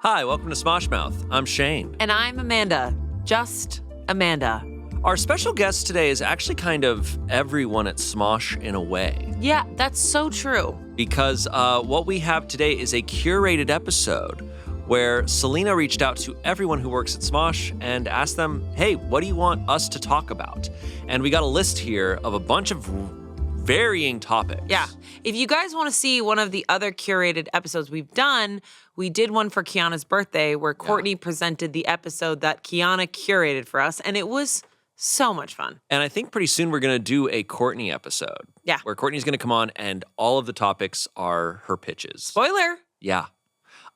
Hi, welcome to Smosh Mouth. I'm Shayne. And I'm Amanda. Just Amanda. Our special guest today is actually kind of everyone at Smosh in a way. Yeah, that's so true. Because what we have today is a curated episode where Selina reached out to everyone who works at Smosh and asked them, hey, what do you want us to talk about? And we got a list here of a bunch of varying topics. Yeah. If you guys want to see one of the other curated episodes we've done, we did one for Kiana's birthday where Courtney presented the episode that Kiana curated for us, and it was so much fun. And I think pretty soon we're going to do a Courtney episode. Yeah. Where Courtney's going to come on and all of the topics are her pitches. Spoiler. Yeah.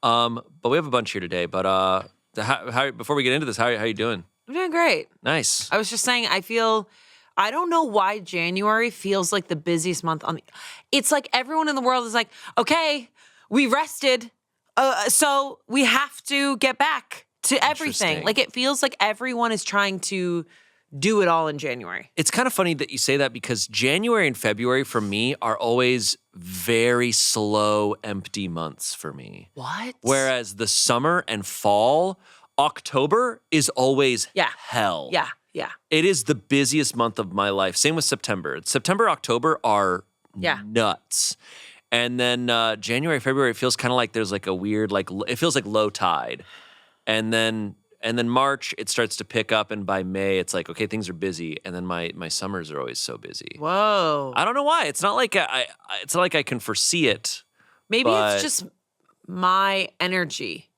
But we have a bunch here today. But before we get into this, how are you doing? I'm doing great. Nice. I was just saying, I don't know why January feels like the busiest month it's like everyone in the world is like, okay, we rested, so we have to get back to everything. Like it feels like everyone is trying to do it all in January. It's kind of funny that you say that because January and February for me are always very slow, empty months for me. What? Whereas the summer and fall, October is always hell. Yeah. Yeah. It is the busiest month of my life. Same with September. September, October are nuts. And then January, February feels kind of like there's like a weird, it feels like low tide. And then March, it starts to pick up. And by May, it's like, okay, things are busy. And then my summers are always so busy. Whoa. I don't know why. It's not like it's not like I can foresee it. Maybe it's just my energy.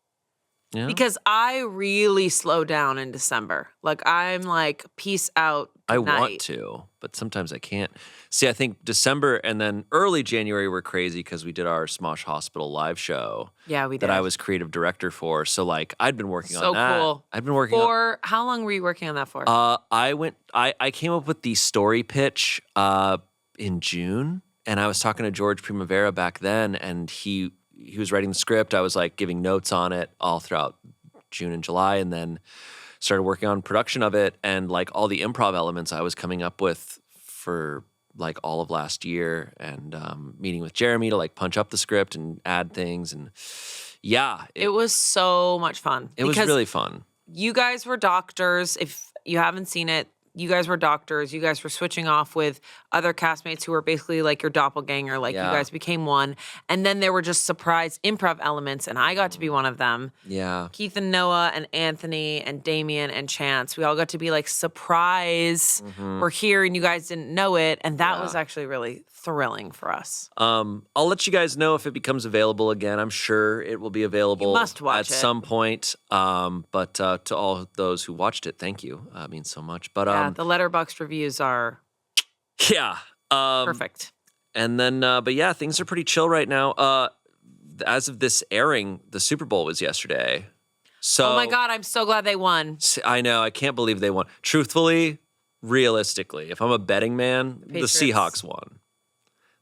Yeah. Because I really slow down in December. Like, I'm like, peace out. I want to, but sometimes I can't. See, I think December and then early January were crazy because we did our Smosh Hospital live show. Yeah, we did. That I was creative director for. So, like, I'd been working on that. So cool. I'd been working on. How long were you working on that for? I came up with the story pitch in June, and I was talking to George Primavera back then, and he was writing the script. I was like giving notes on it all throughout June and July, and then started working on production of it. And like all the improv elements I was coming up with for like all of last year, and meeting with Jeremy to like punch up the script and add things. And it was so much fun. It was really fun. You guys were doctors. If you haven't seen it, you guys were doctors. You guys were switching off with other castmates who were basically like your doppelganger. Like you guys became one. And then there were just surprise improv elements, and I got to be one of them. Yeah. Keith and Noah and Anthony and Damien and Chance. We all got to be like, surprise, we're here and you guys didn't know it. And that was actually really thrilling for us. I'll let you guys know if it becomes available again. I'm sure it will be available at some point. But to all those who watched it, thank you. It means so much. But the Letterboxd reviews are perfect. And then, but things are pretty chill right now. As of this airing, the Super Bowl was yesterday. So, oh my God, I'm so glad they won. I know. I can't believe they won. Truthfully, realistically, if I'm a betting man, the Seahawks won.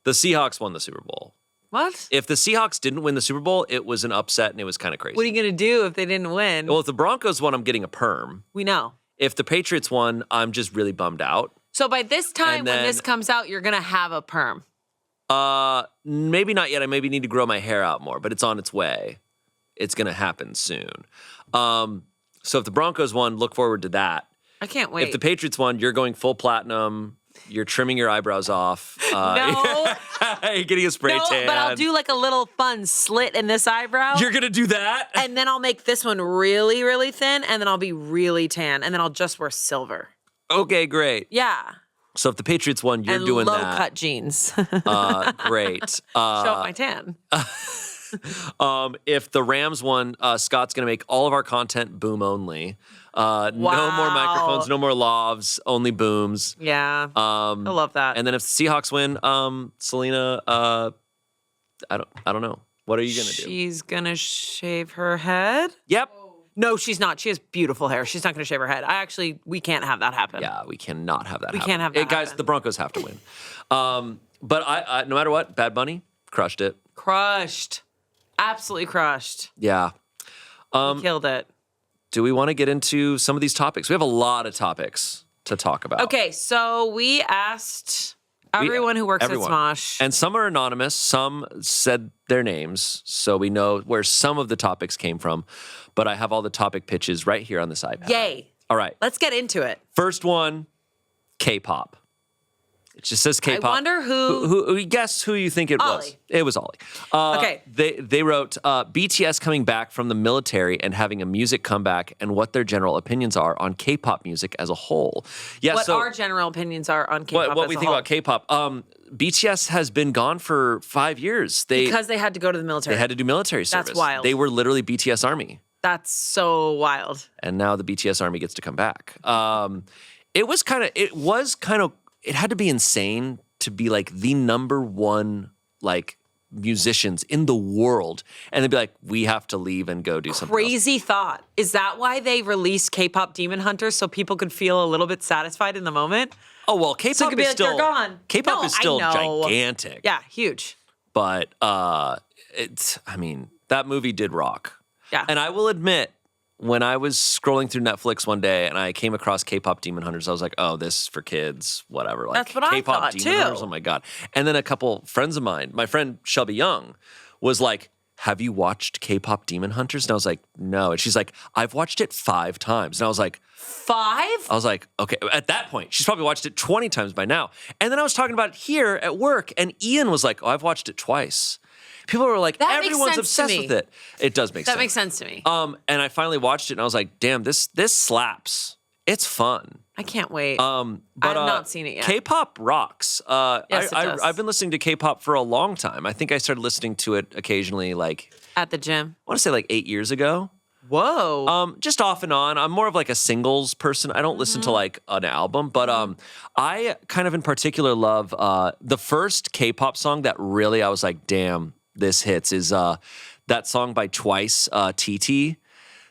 The Seahawks won the Super Bowl. What? If the Seahawks didn't win the Super Bowl, it was an upset and it was kind of crazy. What are you going to do if they didn't win? Well, if the Broncos won, I'm getting a perm. We know. If the Patriots won, I'm just really bummed out. So by this time, when this comes out, you're going to have a perm. Maybe not yet. I maybe need to grow my hair out more, but it's on its way. It's going to happen soon. So if the Broncos won, look forward to that. I can't wait. If the Patriots won, you're going full platinum. You're trimming your eyebrows off. No. You're getting a spray tan. But I'll do like a little fun slit in this eyebrow. You're going to do that? And then I'll make this one really, really thin, and then I'll be really tan, and then I'll just wear silver. Okay, great. Yeah. So if the Patriots won, you're doing that. And low-cut jeans. Great. Show off my tan. If the Rams won, Scott's going to make all of our content boom only. No more microphones, no more lavs, only booms. Yeah. I love that. And then if the Seahawks win, Selina, I don't know. What are you going to do? She's going to shave her head? Yep. No, she's not. She has beautiful hair. She's not going to shave her head. We can't have that happen. Yeah, we cannot have that happen. We can't have that Guys, happen. the Broncos have to win. But I no matter what, Bad Bunny crushed it. Crushed. Absolutely crushed. Yeah. We killed it. Do we want to get into some of these topics? We have a lot of topics to talk about. Okay, so we asked Everyone who works everyone. at Smosh. And some are anonymous, some said their names, so we know where some of the topics came from. But I have all the topic pitches right here on this iPad. Yay. All right. Let's get into it. First one, K-pop. It just says K-pop. I wonder who guess who you think it was. Ollie. It was Ollie. Okay. They wrote BTS coming back from the military and having a music comeback and what their general opinions are on K-pop music as a whole. Yeah. what so our general opinions are on K-pop. what as we a think whole. about K-pop. BTS has been gone for 5 years. Because they had to go to the military. They had to do military service. That's wild. They were literally BTS Army. That's so wild. And now the BTS Army gets to come back. It had to be insane to be like the number one like musicians in the world, and they'd be like, we have to leave and go do something else. Crazy thought. Is that why they released K-pop Demon Hunters so people could feel a little bit satisfied in the moment? Oh well, K-pop So it could be is like, still they're gone. K-pop No, is still I know. gigantic. Yeah, huge. But that movie did rock. Yeah. And I will admit, when I was scrolling through Netflix one day and I came across K-pop Demon Hunters, I was like, oh, this is for kids, whatever. Like, That's what I K-pop thought, Demon too. Hunters, oh my God. And then a couple friends of mine, my friend Shelby Young, was like, have you watched K-pop Demon Hunters? And I was like, no. And she's like, I've watched it 5 times. And I was like, 5? I was like, okay. At that point, she's probably watched it 20 times by now. And then I was talking about it here at work, and Ian was like, oh, I've watched it twice. People were like, That makes everyone's sense to obsessed me. with it. It does make sense. That makes sense to me. And I finally watched it, and I was like, damn, this slaps. It's fun. I can't wait. But, I've not seen it yet. K-pop rocks. Yes, it does. I've been listening to K-pop for a long time. I think I started listening to it occasionally, like, At the gym. I want to say like 8 years ago. Whoa. Just off and on. I'm more of like a singles person. I don't listen to like an album, but I kind of in particular love the first K-pop song that really I was like, damn, this hits is that song by Twice, TT.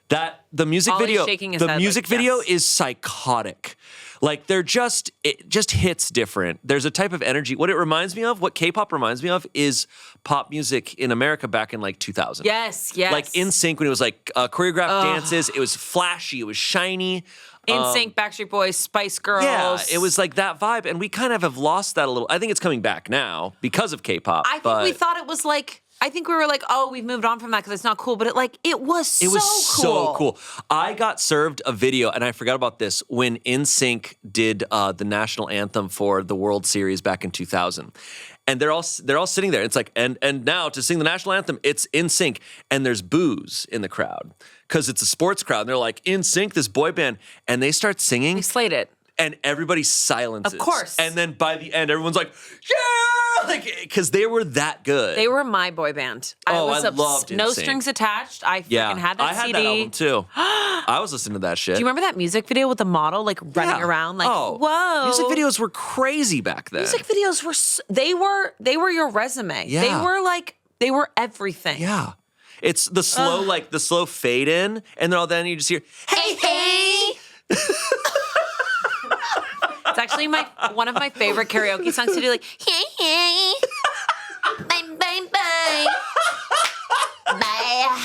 That the music Ollie's video, shaking his the head music like, video yes. is psychotic. Like it just hits different. There's a type of energy. What it reminds me of, what K-pop reminds me of, is pop music in America back in like 2000. Yes. Like NSYNC when it was like choreographed dances. It was flashy. It was shiny. NSYNC, Backstreet Boys, Spice Girls. Yeah, it was like that vibe, and we kind of have lost that a little. I think it's coming back now because of K-pop. I think we thought it was like. I think we were like, oh, we've moved on from that because it's not cool. But it was so cool. I got served a video, and I forgot about this, when NSYNC did the national anthem for the World Series back in 2000. And they're all sitting there. It's like, and now to sing the national anthem, it's NSYNC, and there's boos in the crowd because it's a sports crowd. And they're like, NSYNC, this boy band, and they start singing. They slayed it. And everybody silences. Of course. And then by the end, everyone's like, yeah! Like, because they were that good. They were my boy band. I loved No NSYNC. Strings Attached. I freaking had that I had CD. that album too. I was listening to that shit. Do you remember that music video with the model like running around like, whoa? Music videos were crazy back then. Music videos were they were your resume. Yeah. They were everything. Yeah. It's the slow the slow fade in, and then you just hear, hey, hey. It's actually one of my favorite karaoke songs to do, like, hey, hey, bye, bye, bye, bye,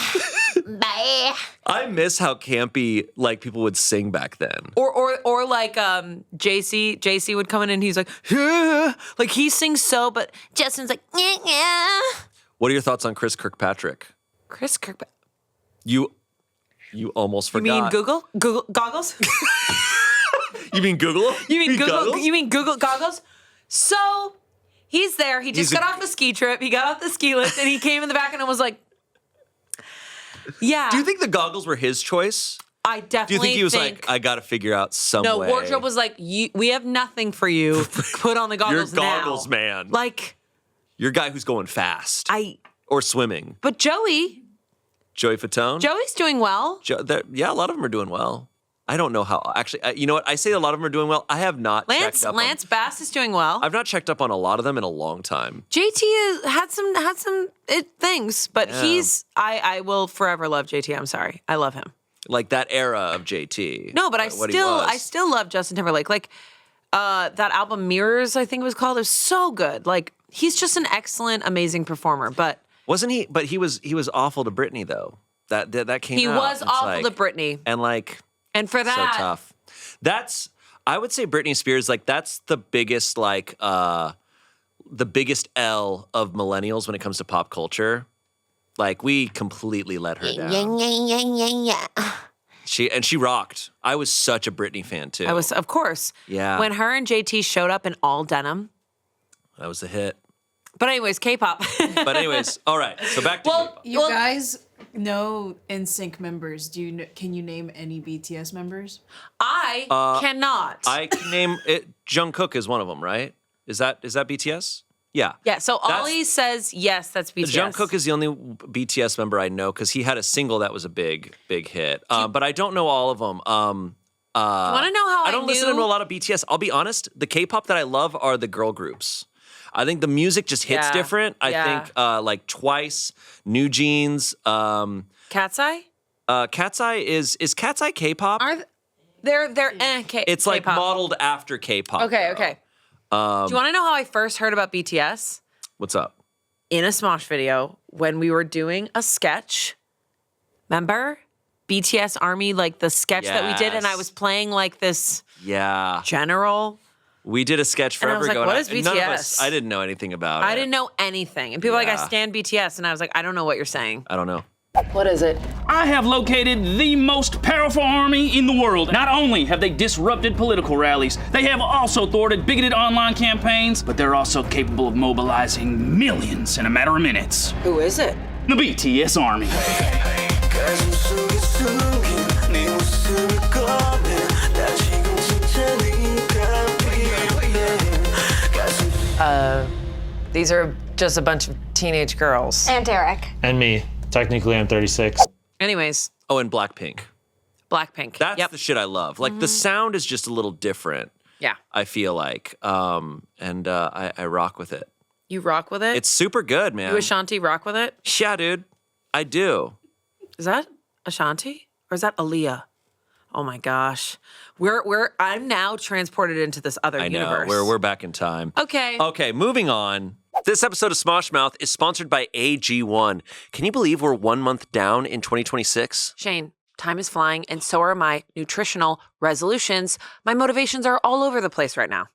bye. I miss how campy like people would sing back then. Or like JC would come in and he's like, yeah. Like he sings so, but Justin's like, yeah, yeah. What are your thoughts on Chris Kirkpatrick? Chris Kirkpatrick. You almost forgot. You mean Google goggles? You mean Google? You mean Google? Goggles? You mean Google goggles? So he's there. He just got off the ski trip. He got off the ski lift, and he came in the back and was like, "Yeah." Do you think the goggles were his choice? I definitely. Do you think he was like, "I got to figure out some way"? No, wardrobe was like, "We have nothing for you. Put on the goggles You're now." goggles, man. Like, you're a guy who's going fast. Or swimming. But Joey Fatone. Joey's doing well. Yeah, a lot of them are doing well. I don't know how. Actually, you know what? I say a lot of them are doing well. I have not checked up Lance Bass is doing well. I've not checked up on a lot of them in a long time. JT had some things, but I will forever love JT. I'm sorry. I love him. Like that era of JT. No, but I still love Justin Timberlake. Like that album Mirrors, I think it was called. It was so good. Like he's just an excellent, amazing performer. But wasn't he? But he was awful to Britney though. That came out. He was awful to Britney. And for that, so tough. I would say Britney Spears, like that's the biggest like the biggest L of millennials when it comes to pop culture. Like, we completely let her down. She rocked. I was such a Britney fan, too. I was, of course. Yeah. When her and JT showed up in all denim. That was a hit. But anyways, K-pop. But anyways, all right. So back to K-pop. You guys know NSYNC members. Can you name any BTS members? I cannot. I can name it. Jungkook is one of them, right? Is that BTS? Yeah. Yeah, so Ollie says, yes, that's BTS. Jungkook is the only BTS member I know because he had a single that was a big hit. But I don't know all of them. You want to know how I don't listen to a lot of BTS. I'll be honest. The K-pop that I love are the girl groups. I think the music just hits different. I think like Twice, New Jeans. Cat's Eye? Cat's Eye is Cat's Eye K-pop? They're It's like K-pop. modeled after K-pop. Okay, okay. Do you want to know how I first heard about BTS? What's up? In a Smosh video when we were doing a sketch. Remember? BTS Army, like the sketch that we did, and I was playing like this general. We did a sketch forever ago. ago. What is BTS? None of us, I didn't know anything about it. I didn't know anything. And people were like, I stand BTS. And I was like, I don't know what you're saying. I don't know. What is it? I have located the most powerful army in the world. Not only have they disrupted political rallies, they have also thwarted bigoted online campaigns, but they're also capable of mobilizing millions in a matter of minutes. Who is it? The BTS Army. These are just a bunch of teenage girls. And Derek. And me. Technically, I'm 36. Anyways. Oh, and Blackpink. Blackpink. That's the shit I love. Like, the sound is just a little different. Yeah. I feel like. I rock with it. You rock with it? It's super good, man. You Ashanti rock with it? Yeah, dude. I do. Is that Ashanti? Or is that Aaliyah? Oh my gosh. I'm now transported into this other universe. I know. We're back in time. Okay. Okay, moving on. This episode of Smosh Mouth is sponsored by AG1. Can you believe we're 1 month down in 2026? Shayne, time is flying, and so are my nutritional resolutions. My motivations are all over the place right now.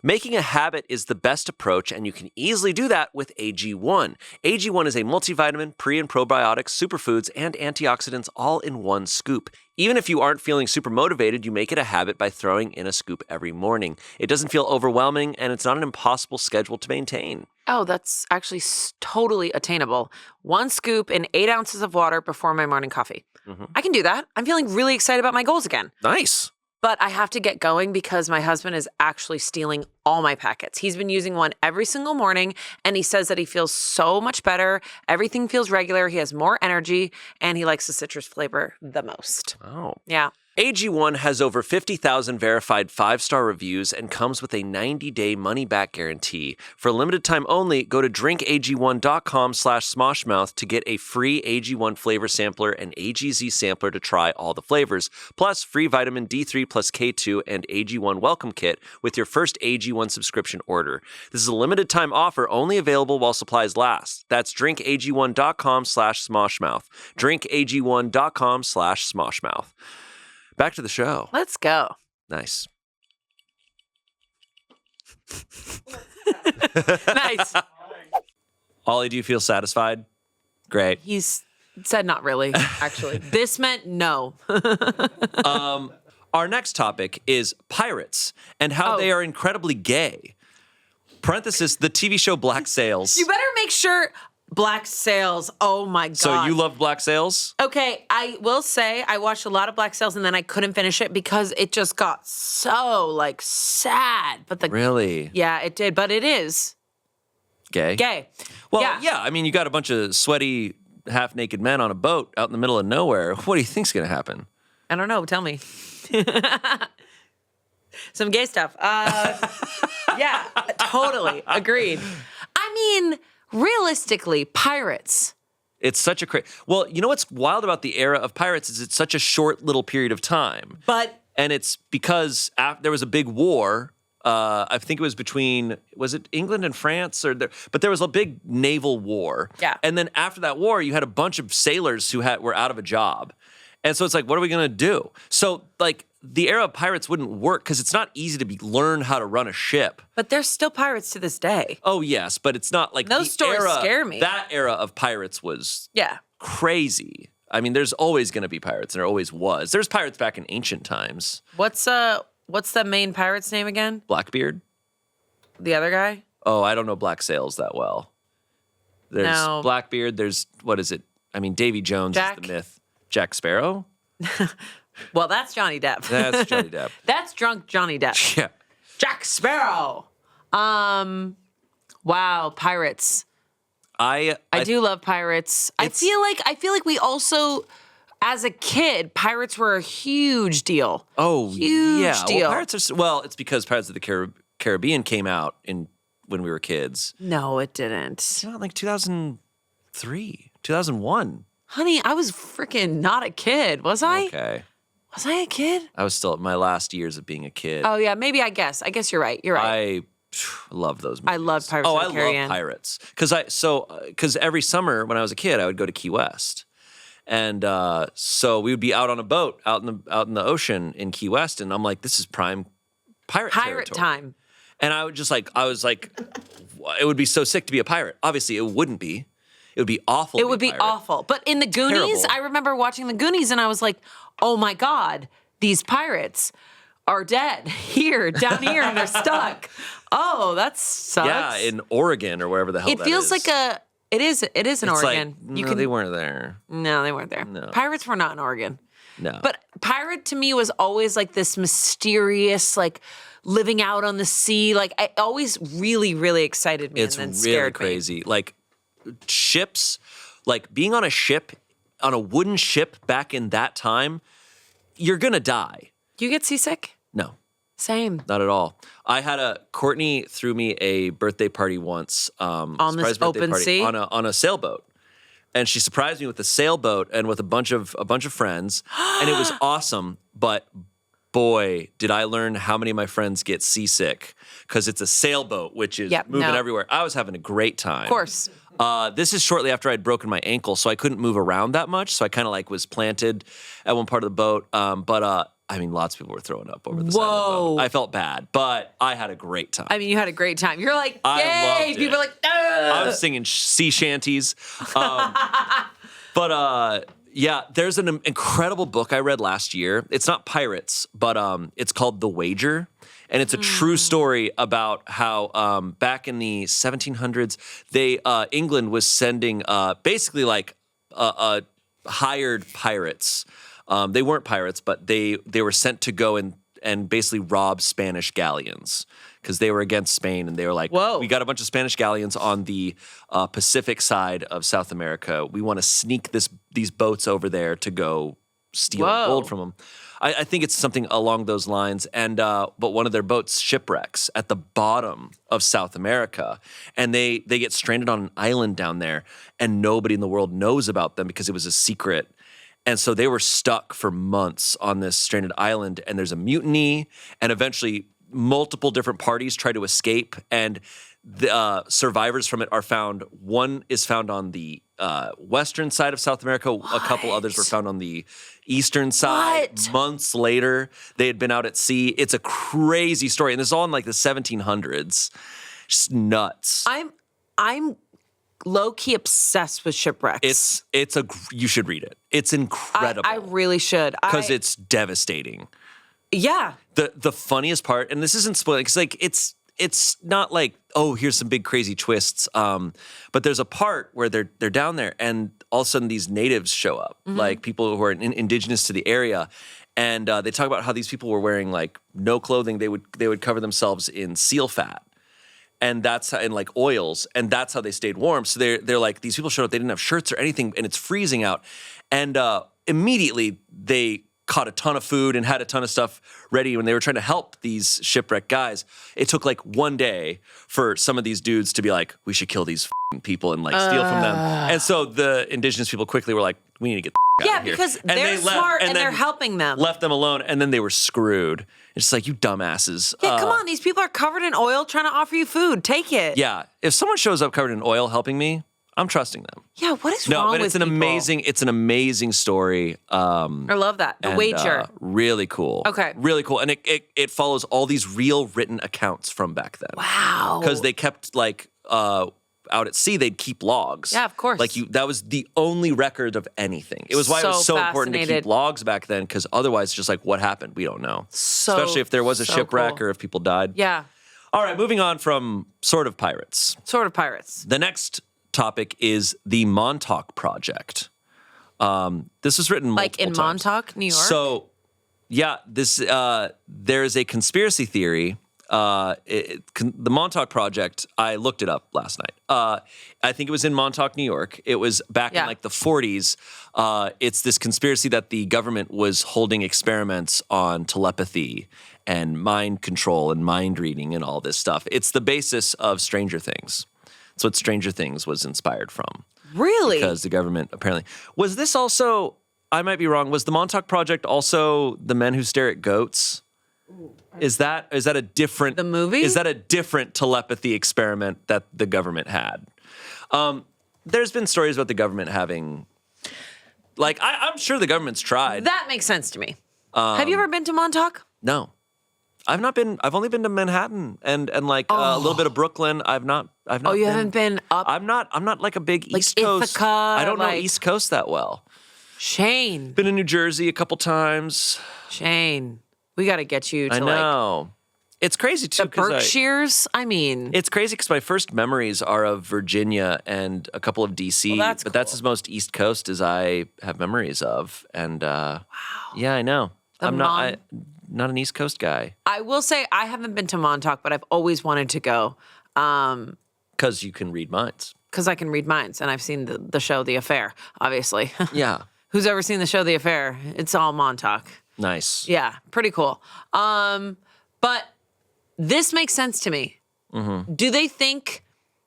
Making a habit is the best approach, and you can easily do that with AG1. AG1 is a multivitamin, pre- and probiotics, superfoods, and antioxidants all in one scoop. Even if you aren't feeling super motivated, you make it a habit by throwing in a scoop every morning. It doesn't feel overwhelming, and it's not an impossible schedule to maintain. Oh, that's actually totally attainable. 1 scoop in 8 ounces of water before my morning coffee. I can do that. I'm feeling really excited about my goals again. Nice. But I have to get going because my husband is actually stealing all my packets. He's been using one every single morning, and he says that he feels so much better. Everything feels regular. He has more energy, and he likes the citrus flavor the most. Oh. Yeah. AG1 has over 50,000 verified 5-star reviews and comes with a 90-day money-back guarantee. For a limited time only, go to drinkag1.com/smoshmouth to get a free AG1 flavor sampler and AGZ sampler to try all the flavors, plus free vitamin D3 plus K2 and AG1 welcome kit with your first AG1 subscription order. This is a limited time offer only available while supplies last. That's drinkag1.com/smoshmouth. drinkag1.com/smoshmouth. Back to the show. Let's go. Nice. Nice. Ollie, do you feel satisfied? Great. He's said not really, actually. This meant no. Our next topic is pirates and how they are incredibly gay. Parenthesis, the TV show Black Sails. You better make sure Black Sails. Oh my God. So you love Black Sails? Okay, I will say I watched a lot of Black Sails and then I couldn't finish it because it just got so like sad. But Really? Yeah, it did, but it is Gay? gay. Well, yeah. yeah. I mean, you got a bunch of sweaty, half-naked men on a boat out in the middle of nowhere. What do you think's going to happen? I don't know. Tell me. Some gay stuff. Yeah, totally. Agreed. I mean, realistically, pirates. It's such a Well, you know what's wild about the era of pirates is it's such a short little period of time. But And it's because there was a big war I think it was between, was it England and France? But there was a big naval war. Yeah. And then after that war, you had a bunch of sailors who were out of a job. And so it's like, what are we going to do? So like the era of pirates wouldn't work because it's not easy to learn how to run a ship. But there's still pirates to this day. Oh, yes, but it's not like Those stories scare me. That era of pirates was Yeah. crazy. I mean, there's always going to be pirates, and there always was. There's pirates back in ancient times. What's the main pirate's name again? Blackbeard? The other guy? Oh, I don't know Black Sails that well. There's No. Blackbeard, there's, what is it? I mean, Davy Jones Jack? is the myth. Jack Sparrow? Well, that's Johnny Depp. That's Johnny Depp. That's drunk Johnny Depp. Yeah. Jack Sparrow. Wow, pirates. I do love pirates. I feel like we also, as a kid, pirates were a huge deal. Oh, Huge yeah. deal. Well, it's because Pirates of the Caribbean came out when we were kids. No, it didn't. It's not like 2003, 2001. Honey, I was freaking not a kid, was I? Okay. Was I a kid? I was still at my last years of being a kid. Oh yeah, maybe I guess you're right. You're right. I love those movies. I love Pirates of the Caribbean. I love Pirates. Because every summer when I was a kid, I would go to Key West. And so we would be out on a boat out in the ocean in Key West. And I'm like, this is prime pirate territory. time. And I was like, it would be so sick to be a pirate. Obviously, it wouldn't be. It would be awful. It would be awful. But in the Goonies, Terrible. I remember watching the Goonies and I was like, oh my God, these pirates are dead down here, and they're stuck. Oh, that sucks. Yeah, in Oregon or wherever the hell it that feels is. like it is in It's Oregon. Like, they weren't there. No, they weren't there. No. Pirates were not in Oregon. No. But pirate to me was always like this mysterious, like living out on the sea. Like it always really, really excited me It's and then really scared crazy. Like ships, like being on a wooden ship back in that time, you're gonna die. You get seasick? No, Same. not at all. Courtney threw me a birthday party once. On this surprise birthday open party sea? on a sailboat. And she surprised me with a sailboat and with a bunch of friends, and it was awesome. But boy, did I learn how many of my friends get seasick because it's a sailboat, which is moving everywhere. I was having a great time. Of course. This is shortly after I'd broken my ankle, so I couldn't move around that much. So I kind of like was planted at one part of the boat. I mean, lots of people were throwing up over the side of the boat. I felt bad, but I had a great time. I mean, you had a great time. You're like, I yay! loved it. People are like, I was singing sea shanties. Yeah, there's an incredible book I read last year. It's not pirates, but it's called The Wager. And it's a true story about how back in the 1700s, England was sending basically like hired pirates. They weren't pirates, but they were sent to go and basically rob Spanish galleons because they were against Spain, and they were like, Whoa. we got a bunch of Spanish galleons on the Pacific side of South America. We want to sneak these boats over there to go steal gold from them. I think it's something along those lines. And but one of their boats shipwrecks at the bottom of South America, and they get stranded on an island down there, and nobody in the world knows about them because it was a secret. And so they were stuck for months on this stranded island, and there's a mutiny, and eventually multiple different parties try to escape, and the survivors from it are found. One is found on the western side of South America. A couple others were found on the eastern side. What? Months later, they had been out at sea. It's a crazy story, and this is all in like the 1700s. Just nuts. I'm low-key obsessed with shipwrecks. You should read it. It's incredible. I really should. Because it's devastating. Yeah. The funniest part, and this isn't spoiling, because like it's not like, oh, here's some big crazy twists. But there's a part where they're down there, and all of a sudden these natives show up, like people who are indigenous to the area, and they talk about how these people were wearing like no clothing. They would cover themselves in seal fat. And that's how, and like oils, and that's how they stayed warm. So they're like, these people showed up, they didn't have shirts or anything, and it's freezing out. And immediately they caught a ton of food and had a ton of stuff ready when they were trying to help these shipwrecked guys. It took like one day for some of these dudes to be like, we should kill these people and like steal from them. And so the indigenous people quickly were like, we need to get the out of here. because And they're they left, smart and then they're helping them. Left them alone, and then they were screwed. It's just like, you dumbasses. Yeah, come on. These people are covered in oil trying to offer you food. Take it. Yeah, if someone shows up covered in oil helping me, I'm trusting them. Yeah, what is No, wrong but with it's an people? it's an amazing story. I love that. The and, wager. Really cool. Okay. Really cool. And it follows all these real written accounts from back then. Wow. Because they kept like out at sea, they'd keep logs. Yeah, of course. Like that was the only record of anything. It was why it was so important to keep fascinated. logs back then, because otherwise it's just like, what happened? We don't know. So, Especially if there was a so shipwreck cool. or if people died. Yeah, All right, moving on from sort of pirates. sort of pirates. The next topic is the Montauk Project. This was written Like in multiple times. Montauk, New York? So, yeah, there is a conspiracy theory. The Montauk Project, I looked it up last night. I think it was in Montauk, New York. It was back in like the 40s. It's this conspiracy that the government was holding experiments on telepathy and mind control and mind reading and all this stuff. It's the basis of Stranger Things. That's what Stranger Things was inspired from. Really? Because the government apparently... Was this also... I might be wrong. Was the Montauk Project also the men who stare at goats? Is that a different... The movie? Is that a different telepathy experiment that the government had? There's been stories about the government having... Like, I'm sure the government's tried. That makes sense to me. Have you ever been to Montauk? No. I've not been... I've only been to Manhattan and like a little bit of Brooklyn. I've not Oh, you haven't been up? I'm not like a big East Coast... Ithaca, I don't know like- East Coast that well. Shayne. Been in New Jersey a couple times. Shayne. We got to get you to I know. It's crazy too. the 'cause Berkshires. I mean, it's crazy because my first memories are of Virginia and a couple of DC. Well, that's but that's cool. as most East Coast as I have memories of. And wow. Yeah, I know. I'm not an East Coast guy. I will say I haven't been to Montauk, but I've always wanted to go Because you can read minds. because I can read minds, and I've seen the show The Affair, obviously. Yeah. Who's ever seen the show The Affair? It's all Montauk. Nice. Yeah, pretty cool. But this makes sense to me. Mm-hmm. Do they think,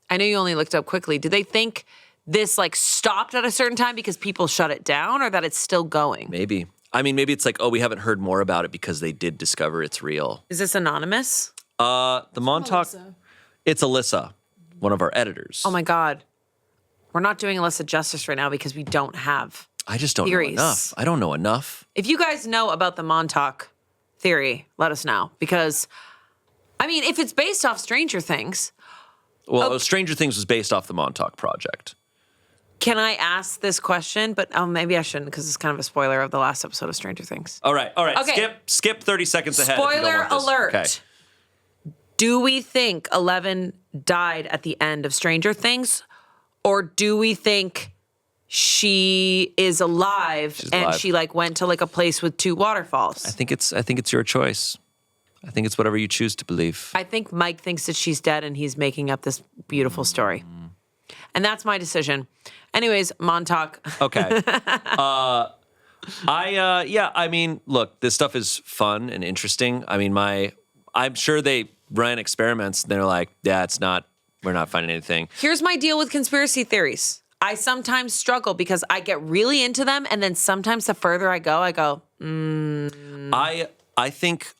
I know you only looked up quickly, do they think this like stopped at a certain time because people shut it down, or that it's still going? Maybe. I mean, maybe it's like, oh, we haven't heard more about it because they did discover it's real. Is this anonymous? The Montauk, Alyssa. it's Alyssa, one of our editors. Oh my God. We're not doing Alyssa justice right now because we don't have. I just don't theories. know enough. I don't know enough. If you guys know about the Montauk theory, let us know. Because, I mean, if it's based off Stranger Things, Well, Stranger Things was based off the Montauk Project. can I ask this question? But maybe I shouldn't because it's kind of a spoiler of the last episode of Stranger Things. All right. Okay. Skip 30 seconds ahead. if you don't Spoiler want this. alert. Okay. Do we think 11 died at the end of Stranger Things? Or do we think she is alive and alive. she like went to like a place with two waterfalls? I think it's your choice. I think it's whatever you choose to believe. I think Mike thinks that she's dead and he's making up this beautiful story. And that's my decision. Anyways, Montauk. Okay. I mean, look, this stuff is fun and interesting. I mean, I'm sure they ran experiments and they're like, yeah, we're not finding anything. Here's my deal with conspiracy theories. I sometimes struggle because I get really into them, and then sometimes the further I go, I think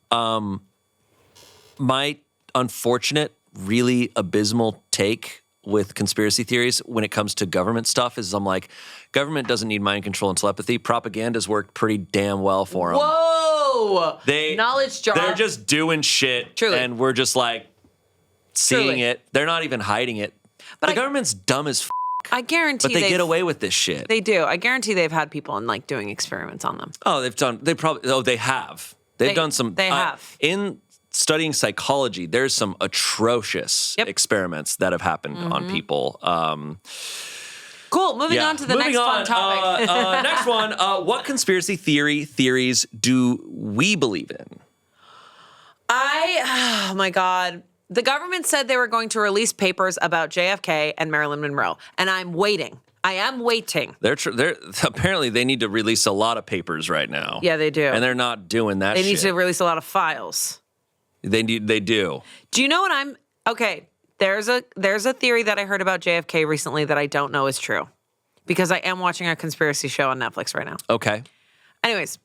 my unfortunate, really abysmal take with conspiracy theories when it comes to government stuff is I'm like, government doesn't need mind control and telepathy. Propaganda's worked pretty damn well for them. whoa! They Knowledge jar. They're just doing shit, Truly. and we're just like seeing Truly. it. They're not even hiding it. But the government's dumb as I guarantee but they they've- get away with this shit. They do. I guarantee they've had people in like doing experiments on them. They have. They've done some. They have. In studying psychology, there's some atrocious Yep. experiments that have happened on people. Cool. Moving on to the Moving next on, fun topic. next one. What conspiracy theories do we believe in? Oh my God. The government said they were going to release papers about JFK and Marilyn Monroe, and I'm waiting. I am waiting. They're apparently they need to release a lot of papers right now. Yeah, they do. And they're not doing that They shit. need to release a lot of files. They do. Do you know what I'm okay? There's a theory that I heard about JFK recently that I don't know is true. Because I am watching a conspiracy show on Netflix right now. Okay. Anyways,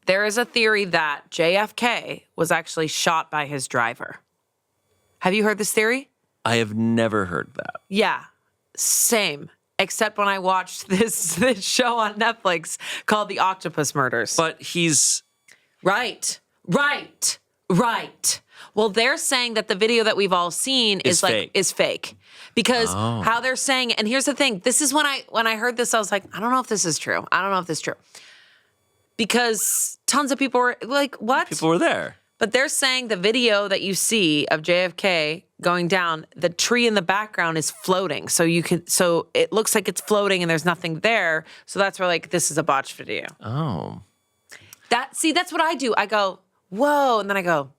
there is a theory that JFK was actually shot by his driver. Have you heard this theory? I have never heard that. Yeah, same. Except when I watched this show on Netflix called The Octopus Murders. But he's... Right. Well, they're saying that the video that we've all seen is fake. Because how they're saying it, and here's the thing, this is when I heard this, I was like, I don't know if this is true. Because tons of people were like, what? People were there. But they're saying the video that you see of JFK going down, the tree in the background is floating. So it looks like it's floating and there's nothing there. So that's where like, this is a botched video. Oh. That's what I do. I go, whoa. And then I go,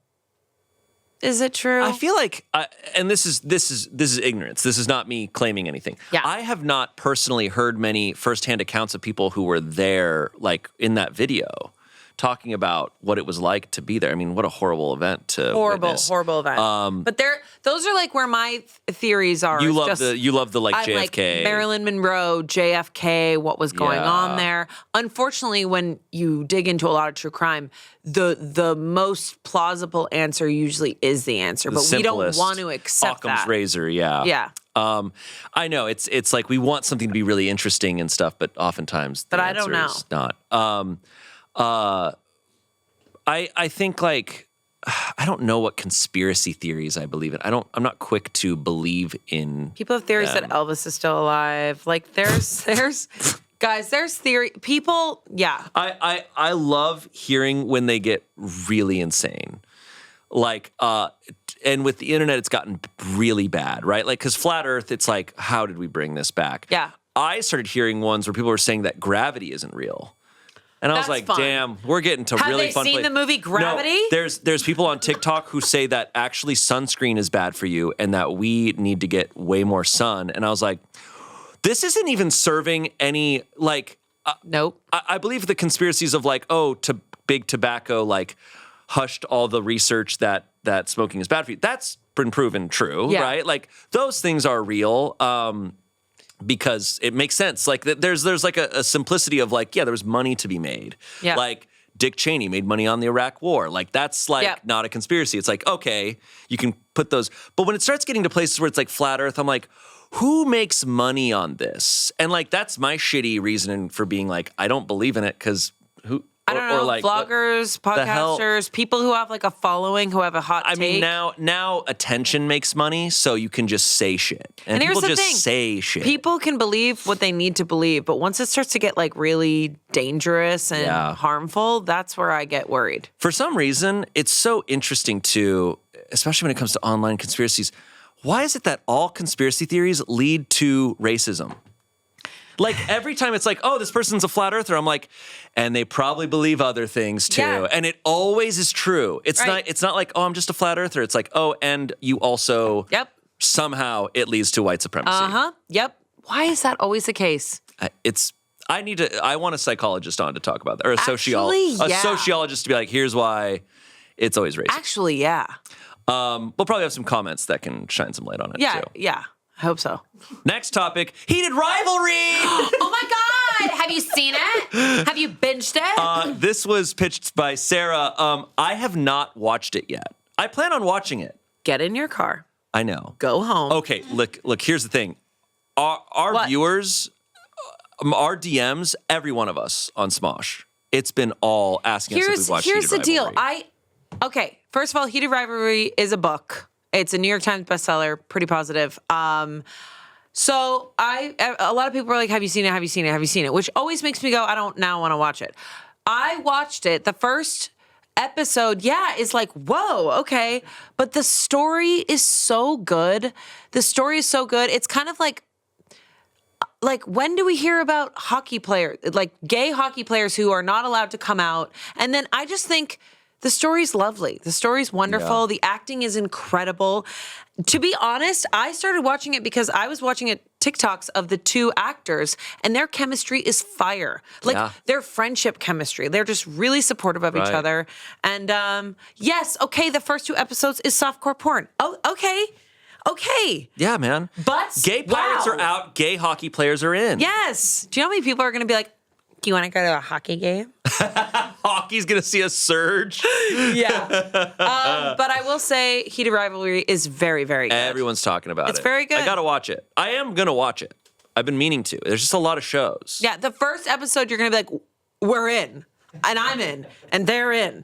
is it true? I feel like, and this is ignorance. This is not me claiming anything. Yeah. I have not personally heard many firsthand accounts of people who were there, like in that video, talking about what it was like to be there. I mean, what a horrible event to witness. Horrible event. But those are like where my theories are. You love the like JFK, like Marilyn Monroe, JFK, what was going on there. Unfortunately, when you dig into a lot of true crime, the most plausible answer usually is the answer, but we don't want to accept Occam's that. razor, yeah. Yeah. I know it's like we want something to be really interesting and stuff, but oftentimes the I don't know. answer is not. I think like I don't know what conspiracy theories I believe in. I'm not quick to believe in. People have theories that Elvis is still alive. Like there's guys, there's theory. People, yeah. I love hearing when they get really insane. Like and with the internet it's gotten really bad, right? Like cuz flat earth it's like how did we bring this back? Yeah. I started hearing ones where people were saying that gravity isn't real. And I was like, fun. damn, we're getting to Have really fun Have they seen place. the movie Gravity? No, there's people on TikTok who say that actually sunscreen is bad for you and that we need to get way more sun. And I was like, this isn't even serving any, like... Nope. I believe the conspiracies of like, big tobacco, like, hushed all the research that smoking is bad for you. That's been proven true, right? Like, those things are real. Because it makes sense. Like there's like a simplicity of like, yeah, there was money to be made. Yeah. Like Dick Cheney made money on the Iraq War. Like that's like not a conspiracy. It's like, okay, you can put those. But when it starts getting to places where it's like flat earth, I'm like, who makes money on this? And like, that's my shitty reasoning for being like, I don't believe in it because who? I don't know, like, vloggers, podcasters, people who have like a following, who have a hot take. I mean, now attention makes money, so you can just say shit. And here's people the just thing. say shit. People can believe what they need to believe, but once it starts to get like really dangerous and harmful, that's where I get worried. For some reason, it's so interesting too, especially when it comes to online conspiracies. Why is it that all conspiracy theories lead to racism? Like every time it's like, oh, this person's a flat earther, I'm like, and they probably believe other things too. Yeah. And it always is true. It's not like, oh, I'm just a flat earther. It's like, oh, and you also somehow it leads to white supremacy. Yep. Why is that always the case? I want a psychologist on to talk about that. Or a sociologist to be like, here's why it's always racist. Actually, yeah. We'll probably have some comments that can shine some light on it too. Yeah. I hope so. Next topic, heated rivalry. Oh my God. Have you seen it? Have you binged it? This was pitched by Sarah. I have not watched it yet. I plan on watching it. Get in your car. I know. Go home. Okay, look, here's the thing. Our viewers, our DMs, every one of us on Smosh, it's been all asking us if we've watched Here's the Heated Rivalry. deal. Okay, first of all, Heated Rivalry is a book. It's a New York Times bestseller, pretty positive. So a lot of people are like, have you seen it? Have you seen it? Have you seen it? Which always makes me go, I don't now want to watch it. I watched it. The first episode, is like, whoa, okay. But the story is so good. It's kind of like when do we hear about hockey players, like gay hockey players who are not allowed to come out? And then I just think, the story's lovely. The story's wonderful. Yeah. The acting is incredible. To be honest, I started watching it because I was watching it TikToks of the two actors, and their chemistry is fire. Like their friendship chemistry. They're just really supportive of each other. And yes, okay, the first 2 episodes is softcore porn. Oh, okay. Yeah, man. But gay pirates are out, gay hockey players are in. Yes. Do you know how many people are going to be like, do you want to go to a hockey game? Hockey's going to see a surge. Yeah. But I will say Heated Rivalry is very, very good. Everyone's talking about it. It's very good. I got to watch it. I am going to watch it. I've been meaning to. There's just a lot of shows. Yeah, the first episode, you're going to be like, we're in. And I'm in. And they're in.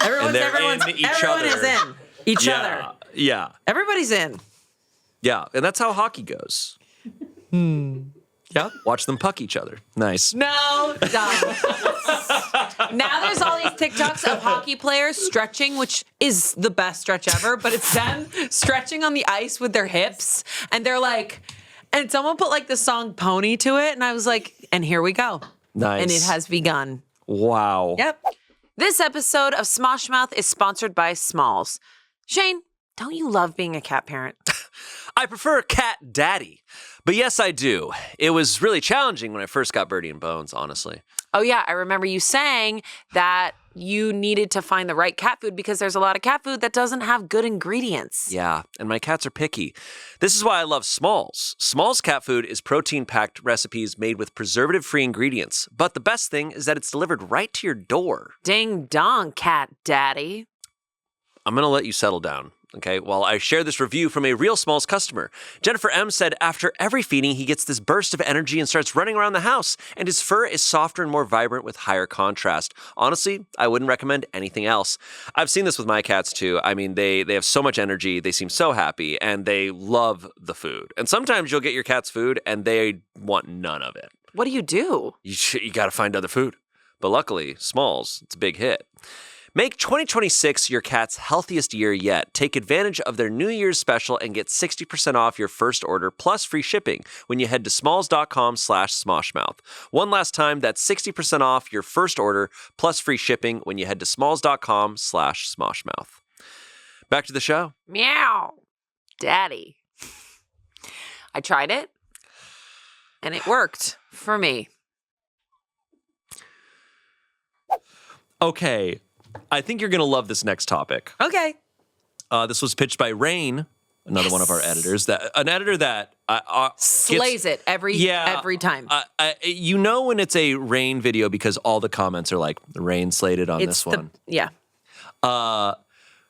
Everyone is in. Each other. Yeah. Everybody's in. Yeah. And that's how hockey goes. Yeah. Watch them puck each other. Nice. No, dumb. Now there's all these TikToks of hockey players stretching, which is the best stretch ever, but it's them stretching on the ice with their hips. And they're like, and someone put like the song Pony to it. And I was like, and here we go. Nice. And it has begun. Wow. Yep. This episode of Smosh Mouth is sponsored by Smalls. Shayne, don't you love being a cat parent? I prefer cat daddy. But yes, I do. It was really challenging when I first got Birdie and Bones, honestly. Oh, yeah. I remember you saying that you needed to find the right cat food because there's a lot of cat food that doesn't have good ingredients. Yeah, and my cats are picky. This is why I love Smalls. Smalls cat food is protein-packed recipes made with preservative-free ingredients. But the best thing is that it's delivered right to your door. Ding dong, cat daddy. I'm going to let you settle down. Okay, well, I share this review from a real Smalls customer. Jennifer M. said after every feeding, he gets this burst of energy and starts running around the house, and his fur is softer and more vibrant with higher contrast. Honestly, I wouldn't recommend anything else. I've seen this with my cats too. I mean, they have so much energy, they seem so happy, and they love the food. And sometimes you'll get your cat's food, and they want none of it. What do? You got to find other food. But luckily, Smalls, it's a big hit. Make 2026 your cat's healthiest year yet. Take advantage of their New Year's special and get 60% off your first order plus free shipping when you head to smalls.com/smoshmouth. One last time, that's 60% off your first order plus free shipping when you head to smalls.com/smoshmouth. Back to the show. Meow. Daddy. I tried it, and it worked for me. Okay. I think you're going to love this next topic. Okay. This was pitched by Rain, another one of our editors. An editor that slays it every time. You know when it's a Rain video because all the comments are like, Rain slated on this one. Yeah.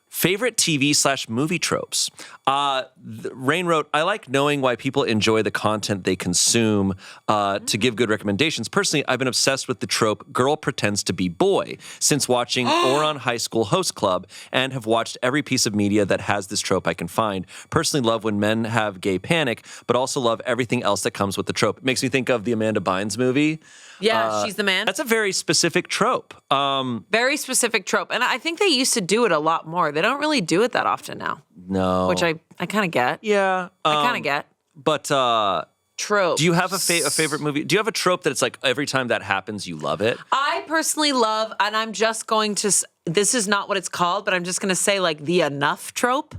Favorite TV/movie tropes. Rain wrote, I like knowing why people enjoy the content they consume to give good recommendations. Personally, I've been obsessed with the trope girl pretends to be boy since watching Ouran High School Host Club and have watched every piece of media that has this trope I can find. Personally love when men have gay panic, but also love everything else that comes with the trope. It makes me think of the Amanda Bynes movie. Yeah, She's the Man. That's a very specific trope. Very specific trope. And I think they used to do it a lot more. They don't really do it that often now. No. Which I kind of get. Yeah. I kind of get. But trope. Do you have a favorite movie? Do you have a trope that it's like every time that happens, you love it? I personally love, and I'm just going to, this is not what it's called, but I'm just going to say like the enough trope.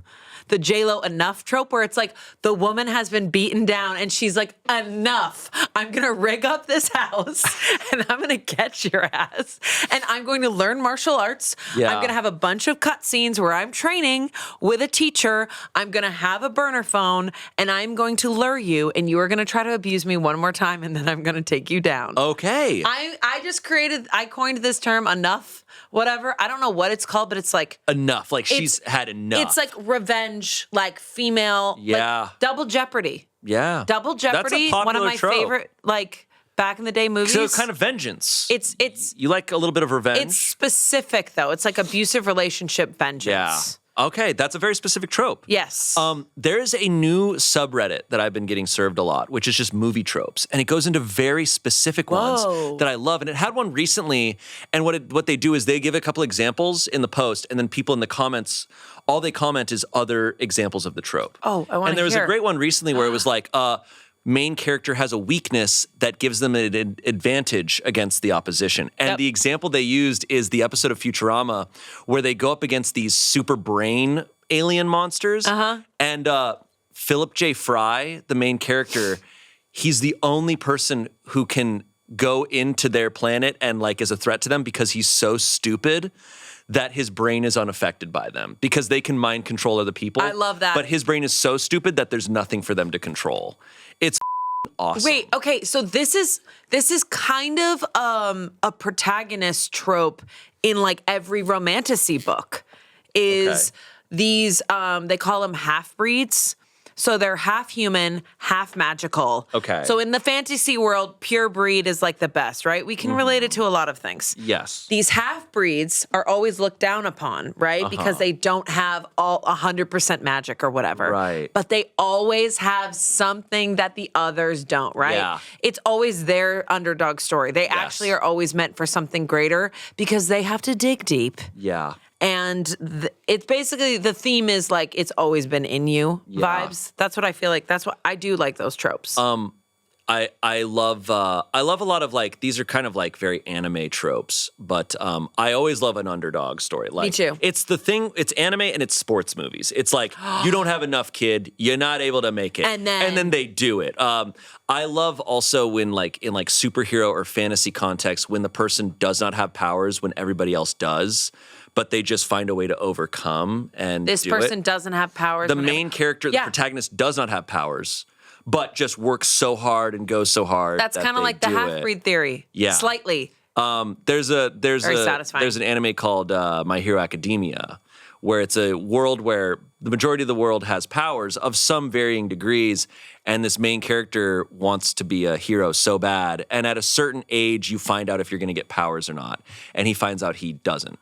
The J-Lo enough trope where it's like the woman has been beaten down and she's like, enough. I'm going to rig up this house and I'm going to catch your ass and I'm going to learn martial arts. Yeah. I'm going to have a bunch of cut scenes where I'm training with a teacher. I'm going to have a burner phone and I'm going to lure you and you are going to try to abuse me one more time and then I'm going to take you down. Okay. I coined this term enough. Whatever. I don't know what it's called, but it's like enough. Like she's had enough. It's like revenge, like female. Yeah. Like Double Jeopardy. Yeah. Double Jeopardy. That's a one of my trope. favorite, like back in the day movies. So kind of vengeance. It's you like a little bit of revenge. It's specific though. It's like abusive relationship vengeance. Yeah. Okay, that's a very specific trope. Yes. There's a new subreddit that I've been getting served a lot, which is just movie tropes, and it goes into very specific ones that I love. And it had one recently, and what they do is they give a couple examples in the post, and then people in the comments, all they comment is other examples of the trope. Oh, I want to hear. And there was a great one recently where it was like, main character has a weakness that gives them an advantage against the opposition. And the example they used is the episode of Futurama where they go up against these super brain alien monsters. And Philip J. Fry, the main character, he's the only person who can go into their planet and like is a threat to them because he's so stupid that his brain is unaffected by them because they can mind control other people. I love that. But his brain is so stupid that there's nothing for them to control. It's awesome. Wait, okay, so this is kind of a protagonist trope in like every romantasy book is these they call them half-breeds. So they're half human, half magical. Okay. So in the fantasy world, pure breed is like the best, right? We can relate it to a lot of things. Yes. These half breeds are always looked down upon, right? Because they don't have all 100% magic or whatever. Right. But they always have something that the others don't, right? Yeah. It's always their underdog story. They actually are always meant for something greater because they have to dig deep. Yeah. And it's basically the theme is like it's always been in you vibes. That's what I feel like. That's what I do like those tropes. I love a lot of like these are kind of like very anime tropes, but I always love an underdog story. Like, Me too. It's the thing. It's anime and it's sports movies. It's like you don't have enough, kid. You're not able to make it, And then they do it. I love also when like in like superhero or fantasy context when the person does not have powers when everybody else does. But they just find a way to overcome and this do person it. doesn't have powers. The main character, the protagonist, does not have powers, but just works so hard and goes so hard. That's kind of like the half-breed theory. Yeah. Slightly. There's satisfying. an anime called My Hero Academia, where it's a world where the majority of the world has powers of some varying degrees, and this main character wants to be a hero so bad, and at a certain age, you find out if you're going to get powers or not, and he finds out he doesn't.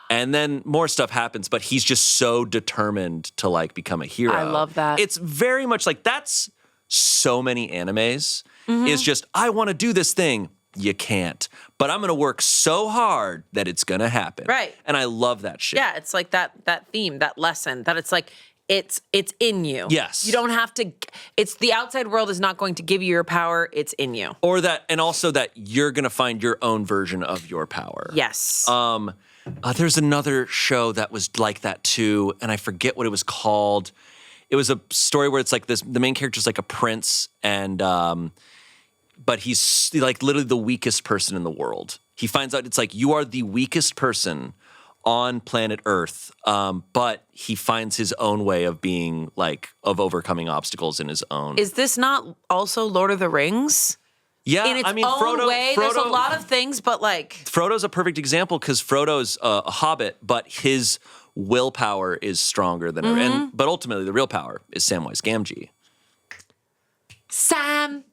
And then more stuff happens, but he's just so determined to like become a hero. I love that. It's very much like that's so many animes is just, I want to do this thing. You can't. But I'm going to work so hard that it's going to happen. Right. And I love that shit. Yeah, it's like that theme, that lesson, that it's like it's in you. Yes. You don't have to it's the outside world is not going to give you your power, it's in you. Or that, and also that you're going to find your own version of your power. Yes. There's another show that was like that too, and I forget what it was called. It was a story where it's like this: the main character's like a prince, and but he's like literally the weakest person in the world. He finds out it's like you are the weakest person on planet Earth, but he finds his own way of being like of overcoming obstacles in his own. Is this not also Lord of the Rings? Yeah, In its I mean, own way, there's a Frodo- lot of things, but like Frodo's a perfect example because Frodo's a hobbit, but his willpower is stronger than her. But ultimately, the real power is Samwise Gamgee. Sam's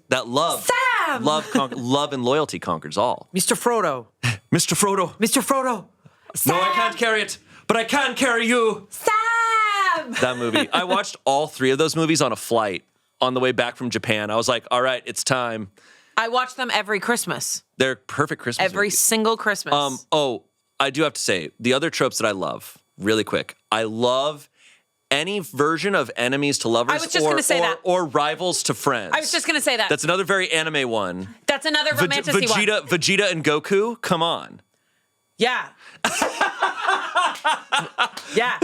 that love, Sam! love and loyalty conquers all. Mr. Frodo. Mr. Frodo. Mr. Frodo. No, I can't carry it, but I can carry you. Sam! That movie. I watched all three of those movies on a flight on the way back from Japan. I was like, all right, it's time. I watch them every Christmas. They're perfect Christmas Every movies. single Christmas. I do have to say, the other tropes that I love, really quick, I love any version of enemies to lovers I was just gonna say that. or rivals to friends. I was just going to say that. That's another very anime one. That's another romantasy one. Vegeta and Goku, come on. Yeah. Yeah.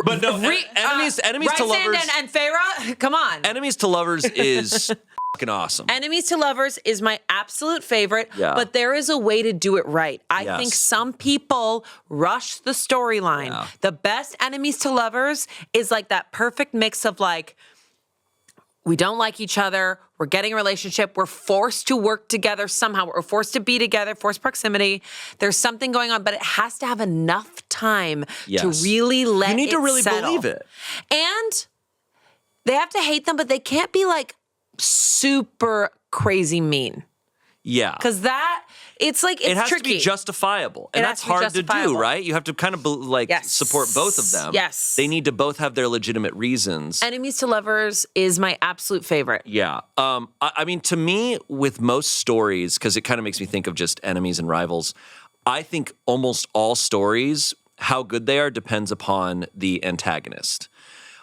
But no, enemies to lovers. And Farah, come on. Enemies to lovers is fucking awesome. Enemies to lovers is my absolute favorite, Yeah. but there is a way to do it right. I Yes. think some people rush the storyline. Yeah. The best enemies to lovers is like that perfect mix of like, we don't like each other. We're getting a relationship. We're forced to work together somehow. We're forced to be together, forced proximity. There's something going on, but it has to have enough time to Yes. really let it You need to really settle. believe it. And they have to hate them, but they can't be like super crazy mean. Yeah. Because it's like, it's it has tricky. to be justifiable. And It that's has to be hard to do, justifiable. right? You have to kind of Yes. support both of them. Yes. They need to both have their legitimate reasons. Enemies to lovers is my absolute favorite. Yeah. I mean, to me, with most stories, because it kind of makes me think of just enemies and rivals, I think almost all stories, how good they are depends upon the antagonist.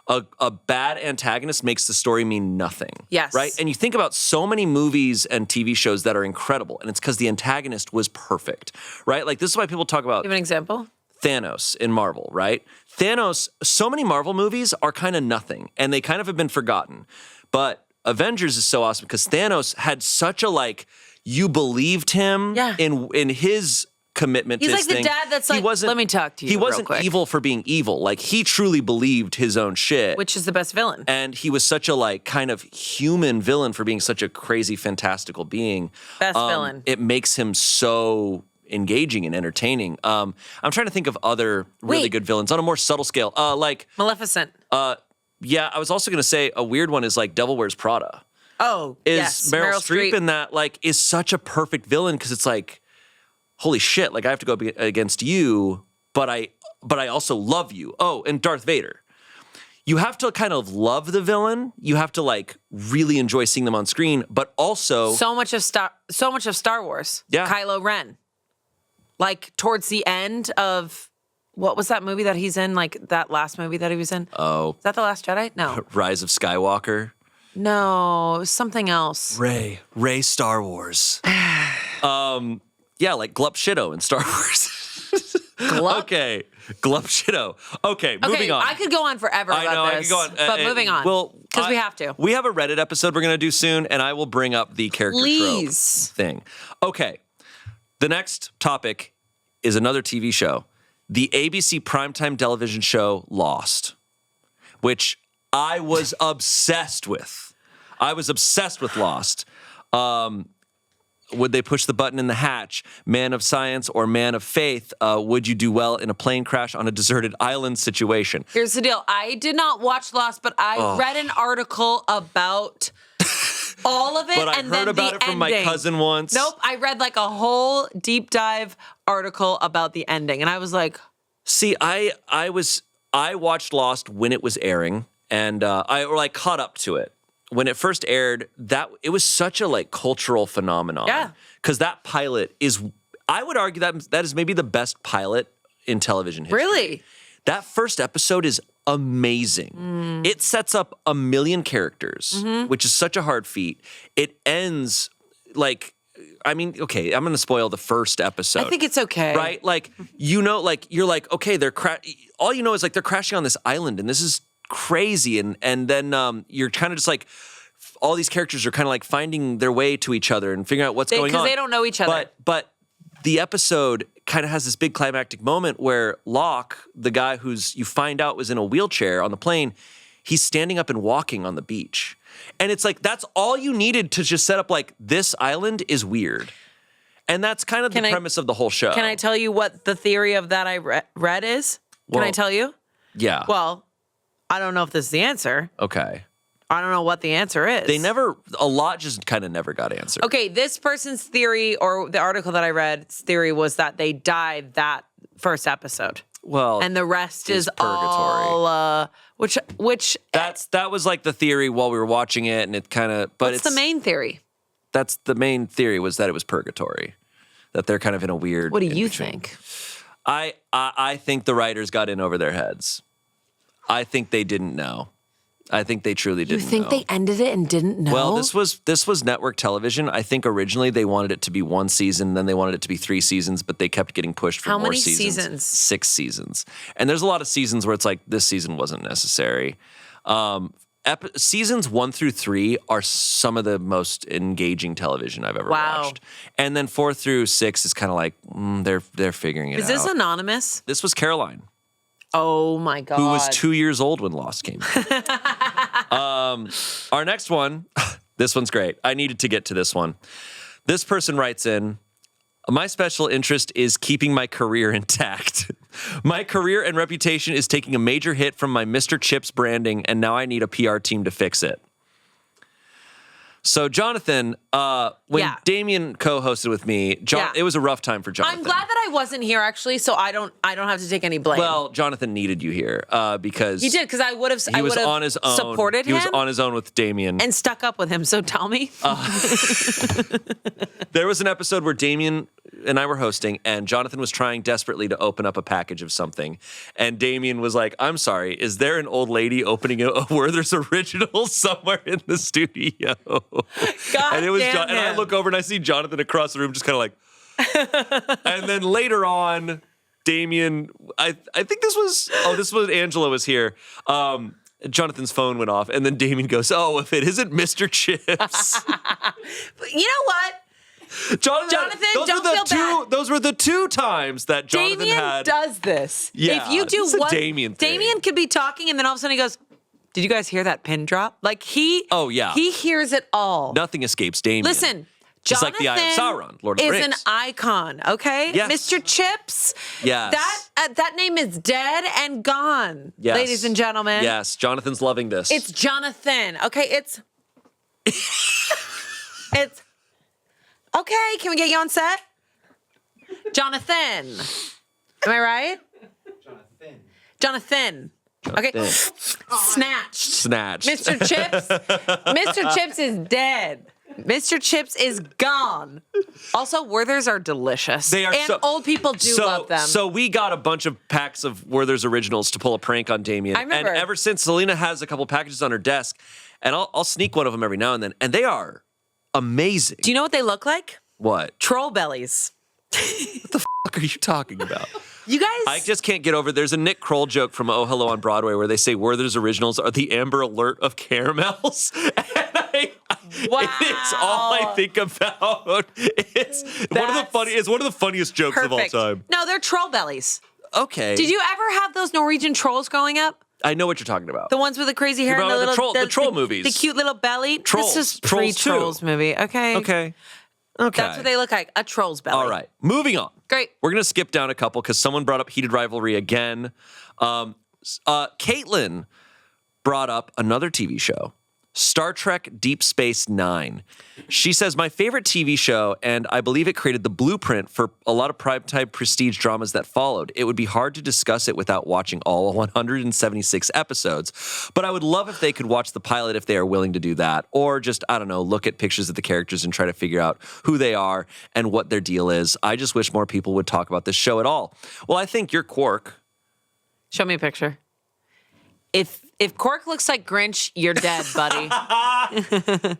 A bad antagonist makes the story mean nothing. Yes. Right? And you think about so many movies and TV shows that are incredible, and it's because the antagonist was perfect. Right? Like, this is why people talk about Give an example. Thanos in Marvel, right? Thanos, so many Marvel movies are kind of nothing, and they kind of have been forgotten. But Avengers is so awesome because Thanos had such a, like, you believed him in his commitment He's to like his the thing. dad that's like, let me talk to you He real wasn't quick. evil for being evil. Like, he truly believed his own shit. Which is the best villain. And he was such a, like, kind of human villain for being such a crazy, fantastical being. Best villain. It makes him so engaging and entertaining. I'm trying to think of other really good villains on a more subtle scale. Like Maleficent. yeah, I was also going to say a weird one is like Devil Wears Prada. Oh, Is yes. Meryl Streep in that, like, is such a perfect villain because it's like, holy shit, like, I have to go against you, but I also love you. Oh, and Darth Vader. You have to kind of love the villain. You have to, like, really enjoy seeing them on screen, but also So much of Star Wars. Yeah. Kylo Ren. Like towards the end of what was that movie that he's in? Like that last movie that he was in? Oh, Is that The Last Jedi? No. Rise of Skywalker. No, something else. Ray Star Wars. Yeah, like Glup Shido in Star Wars. Glup? Okay, Glup Shido. Okay, moving on. I could go on forever I about know, I this. could go on. But moving on. Well, Because we have to. We have a Reddit episode we're going to do soon, and I will bring up the character Please. trope thing. Okay, the next topic is another TV show. The ABC primetime television show Lost, which I was obsessed with. I was obsessed with Lost. Would they push the button in the hatch? Man of science or man of faith? Would you do well in a plane crash on a deserted island situation? Here's the deal. I did not watch Lost, but I read an article about all of it. But I and heard then about the it from my ending. cousin once. Nope. I read like a whole deep dive article about the ending. And I was like, See, I watched Lost when it was airing, and I caught up to it. When it first aired, it was such a, like, cultural phenomenon. Yeah. Because that pilot is, I would argue that is maybe the best pilot in television history. really? That first episode is amazing. It sets up a million characters, which is such a hard feat. It ends like, I mean, okay, I'm going to spoil the first episode. I think it's okay. Right? Like, you know, like, you're like, okay, all you know is, like, they're crashing on this island, and this is crazy. And then you're kind of just like, all these characters are kind of like finding their way to each other and figuring out what's going on. Because they don't know each other. But the episode kind of has this big climactic moment where Locke, the guy who's you find out was in a wheelchair on the plane, he's standing up and walking on the beach. And it's like, that's all you needed to just set up, like, this island is weird. And that's kind of the premise of the whole show. Can I tell you what the theory of that I read is? Can I tell you? Yeah. Well, I don't know if this is the answer. Okay. I don't know what the answer is. A lot just kind of never got answered. Okay, this person's theory, or the article that I read's theory, was that they died that first episode. Well, And the rest is purgatory. all, which that was like the theory while we were watching it, and it kind of, but what's the main theory? That's the main theory, was that it was purgatory, that they're kind of in a weird. What do you in-between. think? I think the writers got in over their heads. I think they didn't know. I think they truly didn't know. You think they ended it and didn't know? Well, this was network television. I think originally they wanted it to be one season, then they wanted it to be 3 seasons, but they kept getting pushed for How more many seasons. seasons? 6 seasons. And there's a lot of seasons where it's like, this season wasn't necessary. Seasons 1 through 3 are some of the most engaging television I've ever watched. And then 4 through 6 is kind of like, they're figuring it out. Is this anonymous? This was Caroline, Oh my God. who was 2 years old when Lost came out. Our next one, this one's great. I needed to get to this one. This person writes in, my special interest is keeping my career intact. My career and reputation is taking a major hit from my Mr. Chips branding, and now I need a PR team to fix it. So Jonathan, when Damien co-hosted with me, it was a rough time for Jonathan. I'm glad that I wasn't here actually, so I don't have to take any blame. Well, Jonathan needed you here because he did, because I would have on his own. supported him. He was on his own with Damien and stuck up with him. So tell me. There was an episode where Damien and I were hosting, and Jonathan was trying desperately to open up a package of something, and Damien was like, "I'm sorry, is there an old lady opening a Werther's Original somewhere in the studio?" God and it was damn and I look over and I see Jonathan across the room, just kind of like. And then later on, Damien, I think this was Angela was here. Jonathan's phone went off, and then Damien goes, "Oh, if it isn't Mr. Chips." You know what? Jonathan, don't feel bad. Those were the 2 times that Jonathan Damien had. does this. Yeah, if you do it's a one, Damien thing. Damien could be talking, and then all of a sudden he goes, "Did you guys hear that pin drop?" Like Oh, yeah. he hears it all. Nothing escapes Damien. Listen. Just like Jonathan the Eye of Sauron, Lord of the is Rings. an icon, okay? Yes. Mr. Chips. Yes. That name is dead and gone, Yes. ladies and gentlemen. Yes, Jonathan's loving this. It's Jonathan, okay? It's okay. Can we get you on set, Jonathan? Am I right? Jonathan. Okay. Snatched. Mr. Chips. Mr. Chips is dead. Mr. Chips is gone. Also, Werther's are delicious. They are, and old people do love them. So we got a bunch of packs of Werther's Originals to pull a prank on Damien. I remember. And ever since, Selina has a couple packages on her desk, and I'll sneak one of them every now and then, and they are amazing. Do you know what they look like? What? Troll bellies. What the fuck are you talking about? You guys. I just can't get over. There's a Nick Kroll joke from Oh Hello on Broadway where they say Werther's Originals are the Amber Alert of caramels. Wow. It's all I think about. It's one of the funniest jokes Perfect. of all time. No, they're troll bellies. Okay. Did you ever have those Norwegian trolls growing up? I know what you're talking about. The ones with the crazy hair and the Remember little the troll movies. The cute little belly. Trolls. This is Trolls too. pre-trolls movie. Okay. Okay. That's what they look like. A troll's belly. All right. Moving on. Great. We're going to skip down a couple because someone brought up Heated Rivalry again. Caitlin brought up another TV show, Star Trek Deep Space Nine. She says, my favorite TV show, and I believe it created the blueprint for a lot of primetime prestige dramas that followed. It would be hard to discuss it without watching all 176 episodes, but I would love if they could watch the pilot if they are willing to do that, or just, I don't know, look at pictures of the characters and try to figure out who they are and what their deal is. I just wish more people would talk about this show at all. Well, I think you're Quark. Show me a picture. If Quark looks like Grinch, you're dead, buddy.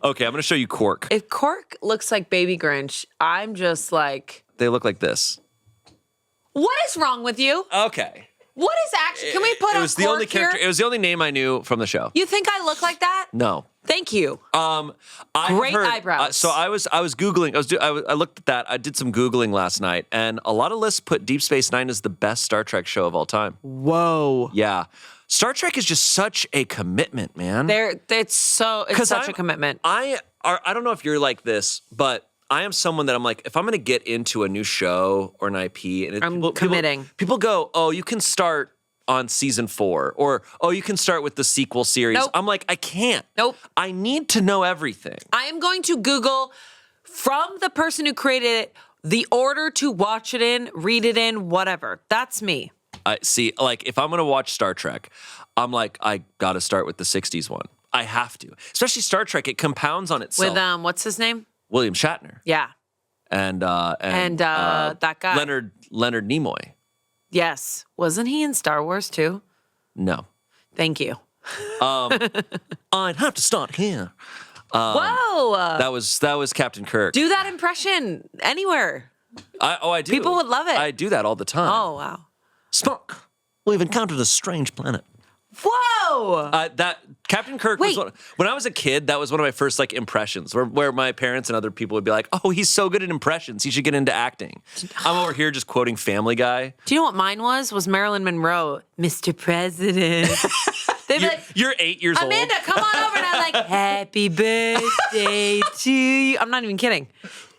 Okay, I'm going to show you Quark. If Quark looks like baby Grinch, I'm just like, They look like this. what is wrong with you? Okay. What is actually? Can we put It was a the only Quark here? character. It was the only name I knew from the show. You think I look like that? No. Thank you. I Great heard, eyebrows. So I was Googling. I looked at that. I did some Googling last night, and a lot of lists put Deep Space Nine as the best Star Trek show of all time. Whoa. Yeah. Star Trek is just such a commitment, man. It's such a commitment. I don't know if you're like this, but I am someone that I'm like, if I'm going to get into a new show or an IP, and I'm committing. People go, oh, you can start on season 4, or oh, you can start with the sequel series. Nope. I'm like, I can't. Nope. I need to know everything. I am going to Google from the person who created it, the order to watch it in, read it in, whatever. That's me. I see, like, if I'm going to watch Star Trek, I'm like, I got to start with the 60s one. I have to. Especially Star Trek, it compounds on itself. With, what's his name? William Shatner. Yeah. And that guy. Leonard Nimoy. Yes. Wasn't he in Star Wars too? No. Thank you. I'd have to start here. Whoa. That was Captain Kirk. Do that impression anywhere. I do. People would love it. I do that all the time. Oh, wow. Spock, we've encountered a strange planet. Whoa. That Captain Kirk was when I was a kid, that was one of my first like impressions where my parents and other people would be like, oh, he's so good at impressions. He should get into acting. I'm over here just quoting Family Guy. Do you know what mine was? Was Marilyn Monroe, Mr. President. They'd be like, You're 8 years old. Amanda, come on over. And I'm like, happy birthday to you. I'm not even kidding.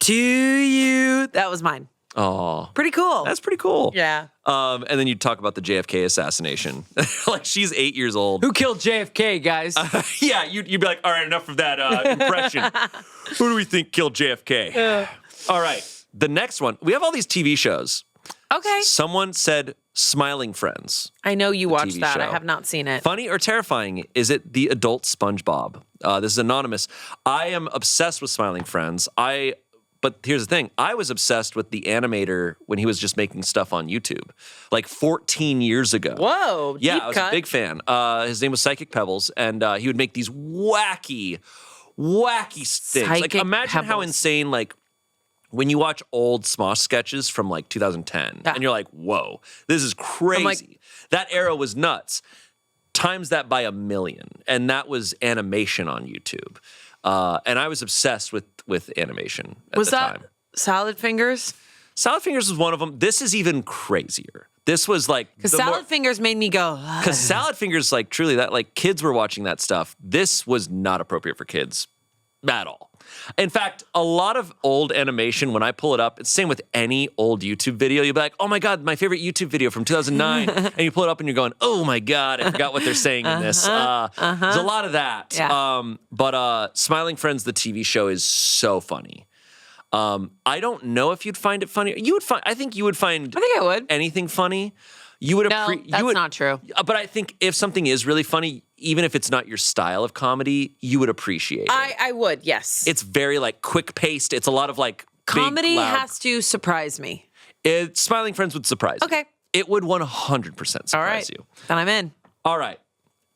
To you. That was mine. Oh, Pretty cool. that's pretty cool. Yeah. And then you'd talk about the JFK assassination. Like, she's 8 years old. Who killed JFK, guys? Yeah, you'd be like, all right, enough of that impression. Who do we think killed JFK? All right, the next one. We have all these TV shows. Okay. Someone said Smiling Friends. I know you watched TV that. I show. have not seen it. Funny or terrifying? Is it the adult SpongeBob? This is anonymous. I am obsessed with Smiling Friends. But here's the thing. I was obsessed with the animator when he was just making stuff on YouTube, like 14 years ago. Whoa. Yeah, deep I was cut. a big fan. His name was Psychic Pebbles, and he would make these wacky things. Like, Psychic imagine how Pebbles. insane, like, when you watch old Smosh sketches from like 2010 and you're like, whoa, this is crazy. That era was nuts. Times that by 1 million. And that was animation on YouTube. And I was obsessed with animation at the time. Salad Fingers? Salad Fingers was one of them. This is even crazier. This was like because Salad Fingers made me go. Because Salad Fingers, like truly, that like kids were watching that stuff. This was not appropriate for kids at all. In fact, a lot of old animation, when I pull it up, it's the same with any old YouTube video. You'll be like, oh my God, my favorite YouTube video from 2009. And you pull it up and you're going, oh my God, I forgot what they're saying in this. There's a lot of that. Yeah. But Smiling Friends, the TV show, is so funny. I don't know if you'd find it funny. I think you would find I think I would. anything funny. You would No, that's not true. But I think if something is really funny, even if it's not your style of comedy, you would appreciate it. I would, yes. It's very like quick paced. It's a lot of like comedy big, loud. has to surprise me. Smiling Friends would surprise you. Okay. It would 100% surprise All right. you. Then I'm in. All right.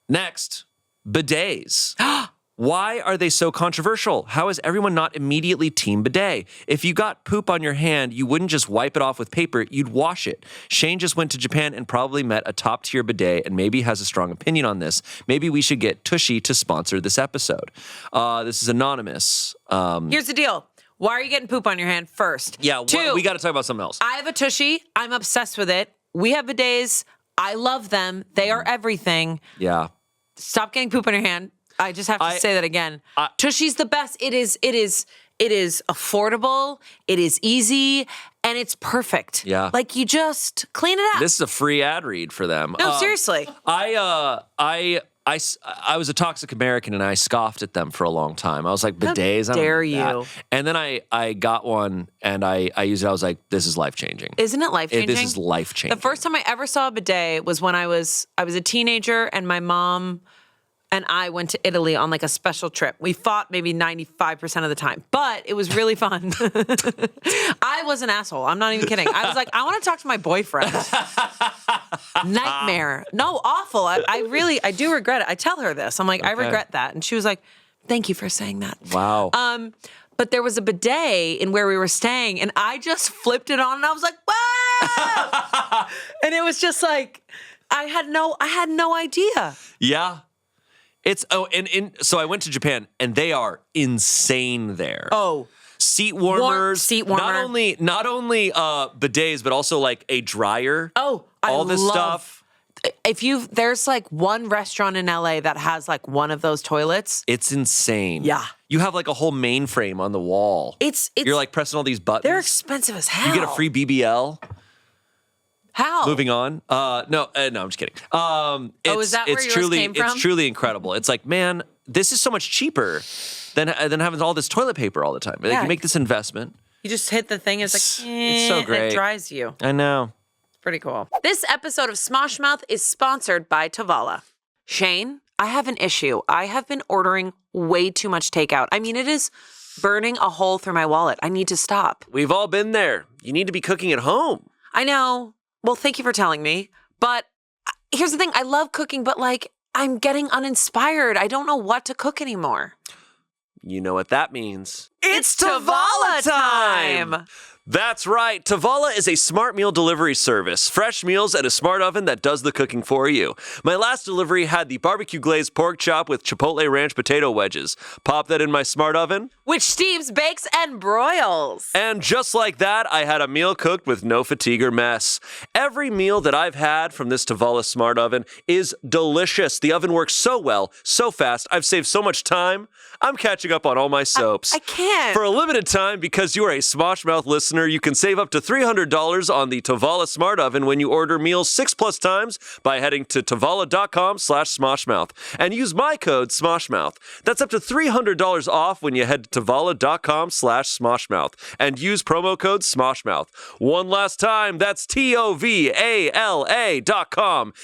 Next, bidets. Why are they so controversial? How is everyone not immediately team bidet? If you got poop on your hand, you wouldn't just wipe it off with paper, you'd wash it. Shayne just went to Japan and probably met a top-tier bidet and maybe has a strong opinion on this. Maybe we should get Tushy to sponsor this episode. This is anonymous. Here's the deal. Why are you getting poop on your hand first? Yeah, Two, we got to talk about something else. I have a Tushy. I'm obsessed with it. We have bidets. I love them. They are everything. Yeah. Stop getting poop on your hand. I just have to say that again. Tushy's the best. It is affordable. It is easy, and it's perfect. Yeah. Like you just clean it up. This is a free ad read for them. No, seriously. I was a toxic American and I scoffed at them for a long time. I was like, bidets? How dare you? And then I got one and I used it. I was like, this is life-changing. Isn't it life-changing? This is life-changing. The first time I ever saw a bidet was when I was a teenager and my mom and I went to Italy on like a special trip. We fought maybe 95% of the time, but it was really fun. I was an asshole. I'm not even kidding. I was like, I want to talk to my boyfriend. Nightmare. No, awful. I do regret it. I tell her this. I'm like, I regret that. And she was like, thank you for saying that. Wow. But there was a bidet in where we were staying and I just flipped it on and I was like, whoa! And it was just like, I had no idea. Yeah. So I went to Japan and they are insane there. Oh. Seat warmers. Seat warmer. Not only bidets, but also like a dryer. Oh, all this stuff. There's like one restaurant in LA that has like one of those toilets. It's insane. Yeah. You have like a whole mainframe on the wall. You're like pressing all these buttons. They're expensive as hell. You get a free BBL. How? Moving on. No, I'm just kidding. Is that where yours came from? It's truly incredible. It's like, man, this is so much cheaper than having all this toilet paper all the time. Like, Yeah. you make this investment. You just hit the thing. It's like, it's so great. It dries you. I know. Pretty cool. This episode of Smosh Mouth is sponsored by Tavalla. Shayne, I have an issue. I have been ordering way too much takeout. I mean, it is burning a hole through my wallet. I need to stop. We've all been there. You need to be cooking at home. I know. Well, thank you for telling me. But here's the thing. I love cooking, but like, I'm getting uninspired. I don't know what to cook anymore. You know what that means. It's Tavalla time! That's right. Tavalla is a smart meal delivery service. Fresh meals at a smart oven that does the cooking for you. My last delivery had the barbecue glazed pork chop with Chipotle ranch potato wedges. Pop that in my smart oven. Which steams, bakes, and broils. And just like that, I had a meal cooked with no fatigue or mess. Every meal that I've had from this Tavalla smart oven is delicious. The oven works so well, so fast. I've saved so much time. I'm catching up on all my soaps. I can't. For a limited time, because you are a Smosh Mouth listener, you can save up to $300 on the Tavalla Smart Oven when you order meals 6+ times by heading to Tavalla.com/Smoshmouth and use my code SmoshMouth. That's up to $300 off when you head to Tavalla.com/Smoshmouth and use promo code SmoshMouth. One last time, that's TOVALA.com,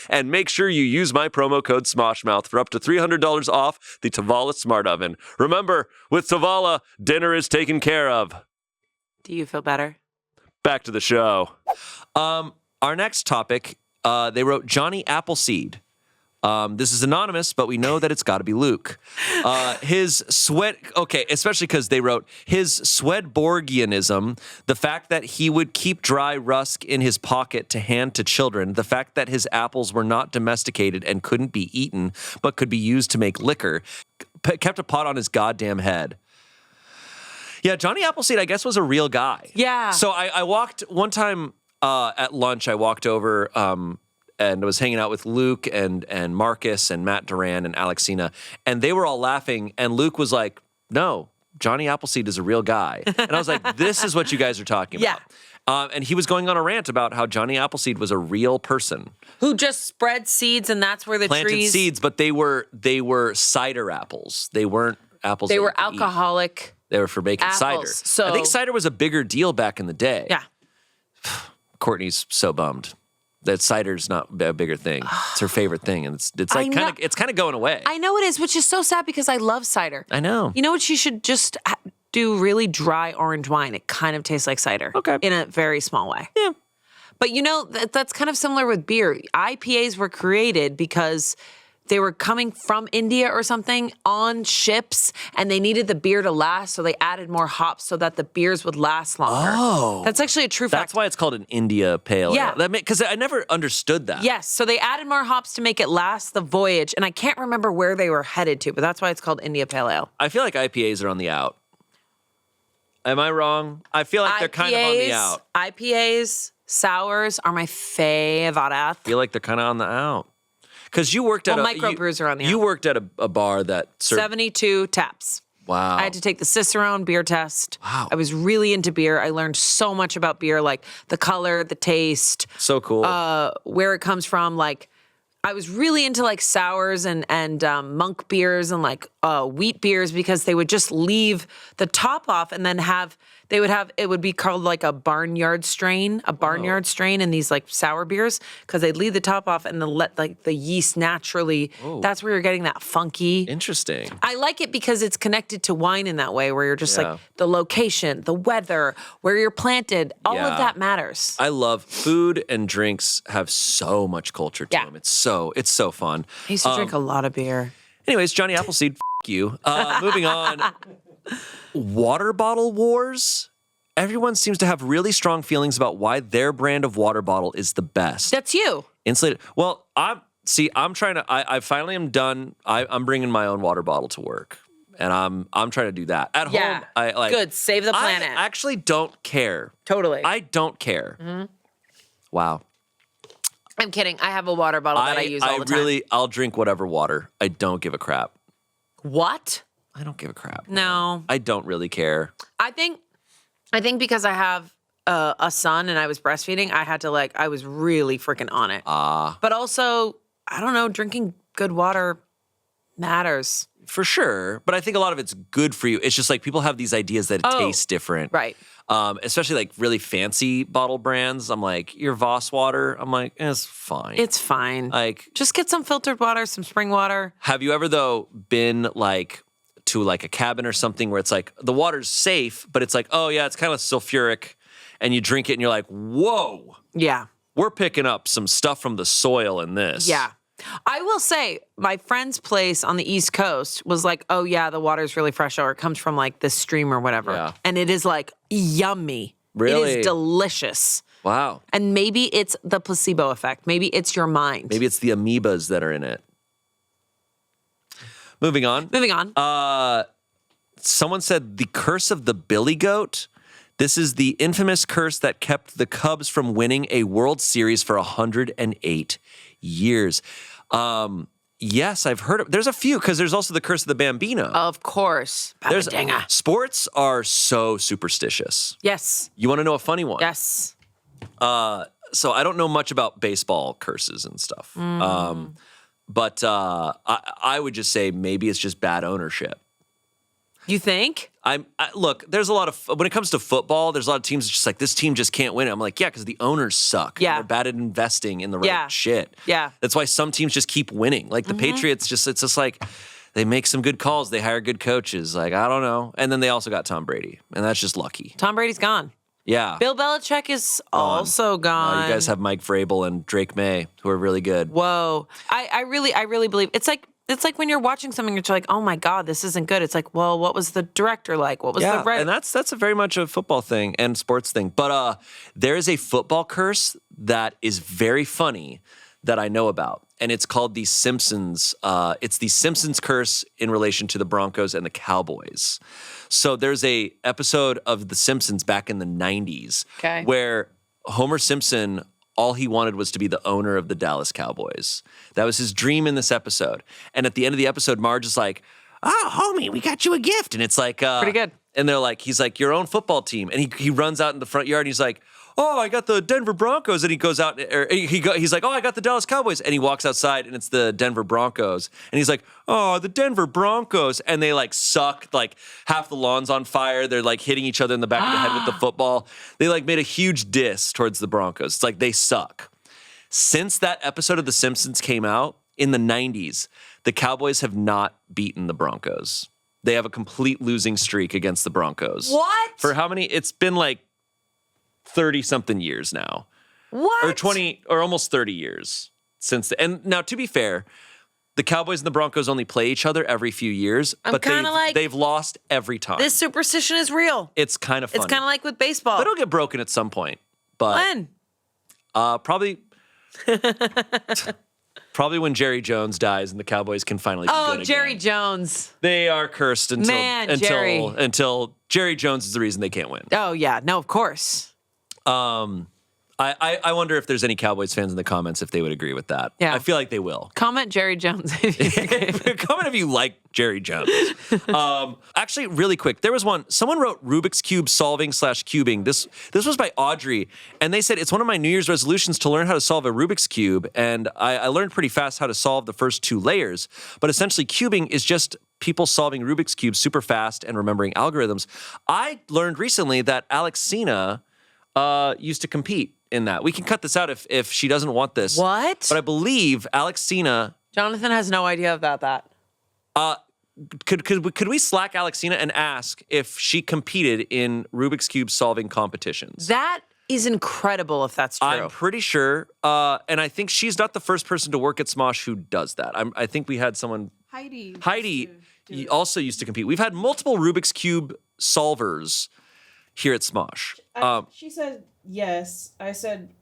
and make sure you use my promo code SmoshMouth for up to $300 off the Tavalla Smart Oven. Remember, with Tavalla, dinner is taken care of. Do you feel better? Back to the show. Our next topic, they wrote Johnny Appleseed. This is anonymous, but we know that it's got to be Luke. His sweat, okay, especially because they wrote his Swedenborgianism, the fact that he would keep dry rusk in his pocket to hand to children, the fact that his apples were not domesticated and couldn't be eaten, but could be used to make liquor, kept a pot on his goddamn head. Yeah, Johnny Appleseed, I guess, was a real guy. Yeah. So I walked one time at lunch. I walked over and was hanging out with Luke and Marcus and Matt Duran and Alexcina, and they were all laughing. And Luke was like, "No, Johnny Appleseed is a real guy." And I was like, "This is what you guys are talking about." And he was going on a rant about how Johnny Appleseed was a real person Who just spread seeds, and that's where the planted trees. seeds, but they were cider apples. They weren't apples. They that were you could eat. alcoholic. They were for making cider. apples, so- I think cider was a bigger deal back in the day. Yeah. Courtney's so bummed that cider's not a bigger thing. It's her favorite thing, and it's like know. kind of going away. I know it is, which is so sad because I love cider. I know. You know what? She should just do really dry orange wine. It kind of tastes like cider. Okay. In a very small way. Yeah. But you know, that's kind of similar with beer. IPAs were created because they were coming from India or something on ships, and they needed the beer to last, so they added more hops so that the beers would last longer. Oh. That's actually a true fact. That's why it's called an India Pale Ale. Yeah. Because I never understood that. Yes, so they added more hops to make it last the voyage, and I can't remember where they were headed to, but that's why it's called India Pale Ale. I feel like IPAs are on the out. Am I wrong? I feel like they're kind of on the out. IPAs, sours are my favorite. I feel like they're kind of on the out. Because you worked at microbrews are on the You out. worked at a bar that served. 72 taps. Wow. I had to take the Cicerone beer test. Wow. I was really into beer. I learned so much about beer, like the color, the taste, So cool. where it comes from. Like, I was really into like sours and monk beers and like wheat beers because they would just leave the top off and then it would be called like a barnyard strain in these like sour beers because they'd leave the top off and then let like the yeast naturally. That's where you're getting that funky. Interesting. I like it because it's connected to wine in that way where you're just Yeah. like the location, the weather, where you're planted, all Yeah. of that matters. I love food and drinks have so much culture to Yeah. them. It's so fun. I used to drink a lot of beer. Anyways, Johnny Appleseed, f*** you. Moving on. Water bottle wars. Everyone seems to have really strong feelings about why their brand of water bottle is the best. That's you. Insulated. Well, I finally am done. I'm bringing my own water bottle to work. And I'm trying to do that. At Yeah. home, I like Good. Save the planet. I actually don't care. Totally. I don't care. Mm-hmm. Wow. I'm kidding. I have a water bottle that I use all the time. I'll drink whatever water. I don't give a crap. What? I don't give a crap. No. I don't really care. I think because I have a son and I was breastfeeding, I was really freaking on it. But also, I don't know, drinking good water matters. For sure. But I think a lot of it's good for you. It's just like people have these ideas that it tastes different. Right. Especially like really fancy bottle brands. I'm like, your Voss water. I'm like, it's fine. It's fine. Like, just get some filtered water, some spring water. have you ever though been like to like a cabin or something where it's like the water's safe, but it's like, oh yeah, it's kind of sulfuric, and you drink it and you're like, whoa, Yeah. we're picking up some stuff from the soil in this. Yeah. I will say, my friend's place on the East Coast was like, oh yeah, the water's really fresh, or it comes from like this stream or whatever. Yeah. And it is like yummy. Really? It is delicious. Wow. And maybe it's the placebo effect. Maybe it's your mind. Maybe it's the amoebas that are in it. Moving on. Moving on. Someone said the curse of the billy goat. This is the infamous curse that kept the Cubs from winning a World Series for 108 years. Yes, I've heard of. There's a few because there's also the curse of the Bambino. Of course. There's Babadinga. sports are so superstitious. Yes. You want to know a funny one? Yes. So I don't know much about baseball curses and stuff. But I would just say maybe it's just bad ownership. You think? Look, there's a lot of, when it comes to football, there's a lot of teams that's just like, this team just can't win. I'm like, yeah, because the owners suck. Yeah. They're bad at investing in the right Yeah. shit. Yeah. That's why some teams just keep winning. Like the Patriots, it's just like, they make some good calls. They hire good coaches. Like, I don't know. And then they also got Tom Brady. And that's just lucky. Tom Brady's gone. Yeah. Bill Belichick is also gone. You guys have Mike Vrabel and Drake May, who are really good. Whoa. I really believe it's like when you're watching something, you're like, oh my God, this isn't good. It's like, well, what was the director like? What was the and that's a very much a football thing and sports thing. But there is a football curse that is very funny that I know about, and it's called the Simpsons. It's the Simpsons curse in relation to the Broncos and the Cowboys. So there's a episode of The Simpsons back in the 90s where Homer Simpson, all he wanted was to be the owner of the Dallas Cowboys. That was his dream in this episode. And at the end of the episode, Marge is like, oh, homie, we got you a gift. And it's like... pretty good. And they're like, he's like, your own football team. And he runs out in the front yard and he's like, oh, I got the Denver Broncos. And he goes out, he's like, oh, I got the Dallas Cowboys. And he walks outside and it's the Denver Broncos. And he's like, oh, the Denver Broncos. And they like suck, like half the lawn's on fire. They're like hitting each other in the back of the head with the football. They like made a huge diss towards the Broncos. It's like they suck. Since that episode of The Simpsons came out in the 90s, the Cowboys have not beaten the Broncos. They have a complete losing streak against the Broncos. What? For how many? It's been like 30-something years now. What? Or 20, or almost 30 years since. And now, to be fair, the Cowboys and the Broncos only play each other every few years, but they've lost every time. This superstition is real. It's kind of funny. It's kind of like with baseball. But it'll get broken at some point. But when? Probably... Probably when Jerry Jones dies and the Cowboys can finally be good again. Oh, Jerry Jones. They are cursed until Jerry Jones is the reason they can't win. Oh, yeah. No, of course. I wonder if there's any Cowboys fans in the comments if they would agree with that. Yeah. I feel like they will. Comment Jerry Jones. Comment if you like Jerry Jones. Actually, really quick, there was one. Someone wrote Rubik's Cube solving / cubing. This was by Audrey, and they said, it's one of my New Year's resolutions to learn how to solve a Rubik's Cube, and I learned pretty fast how to solve the first 2 layers, but essentially cubing is just people solving Rubik's Cube super fast and remembering algorithms. I learned recently that Alexcina used to compete in that. We can cut this out if she doesn't want this. What? But I believe Alexcina... Jonathan has no idea about that. Could we Slack Alexcina and ask if she competed in Rubik's Cube solving competitions? That is incredible if that's true. I'm pretty sure. And I think she's not the first person to work at Smosh who does that. I think we had someone... Heidi also used to compete. We've had multiple Rubik's Cube solvers here at Smosh. She said yes. I said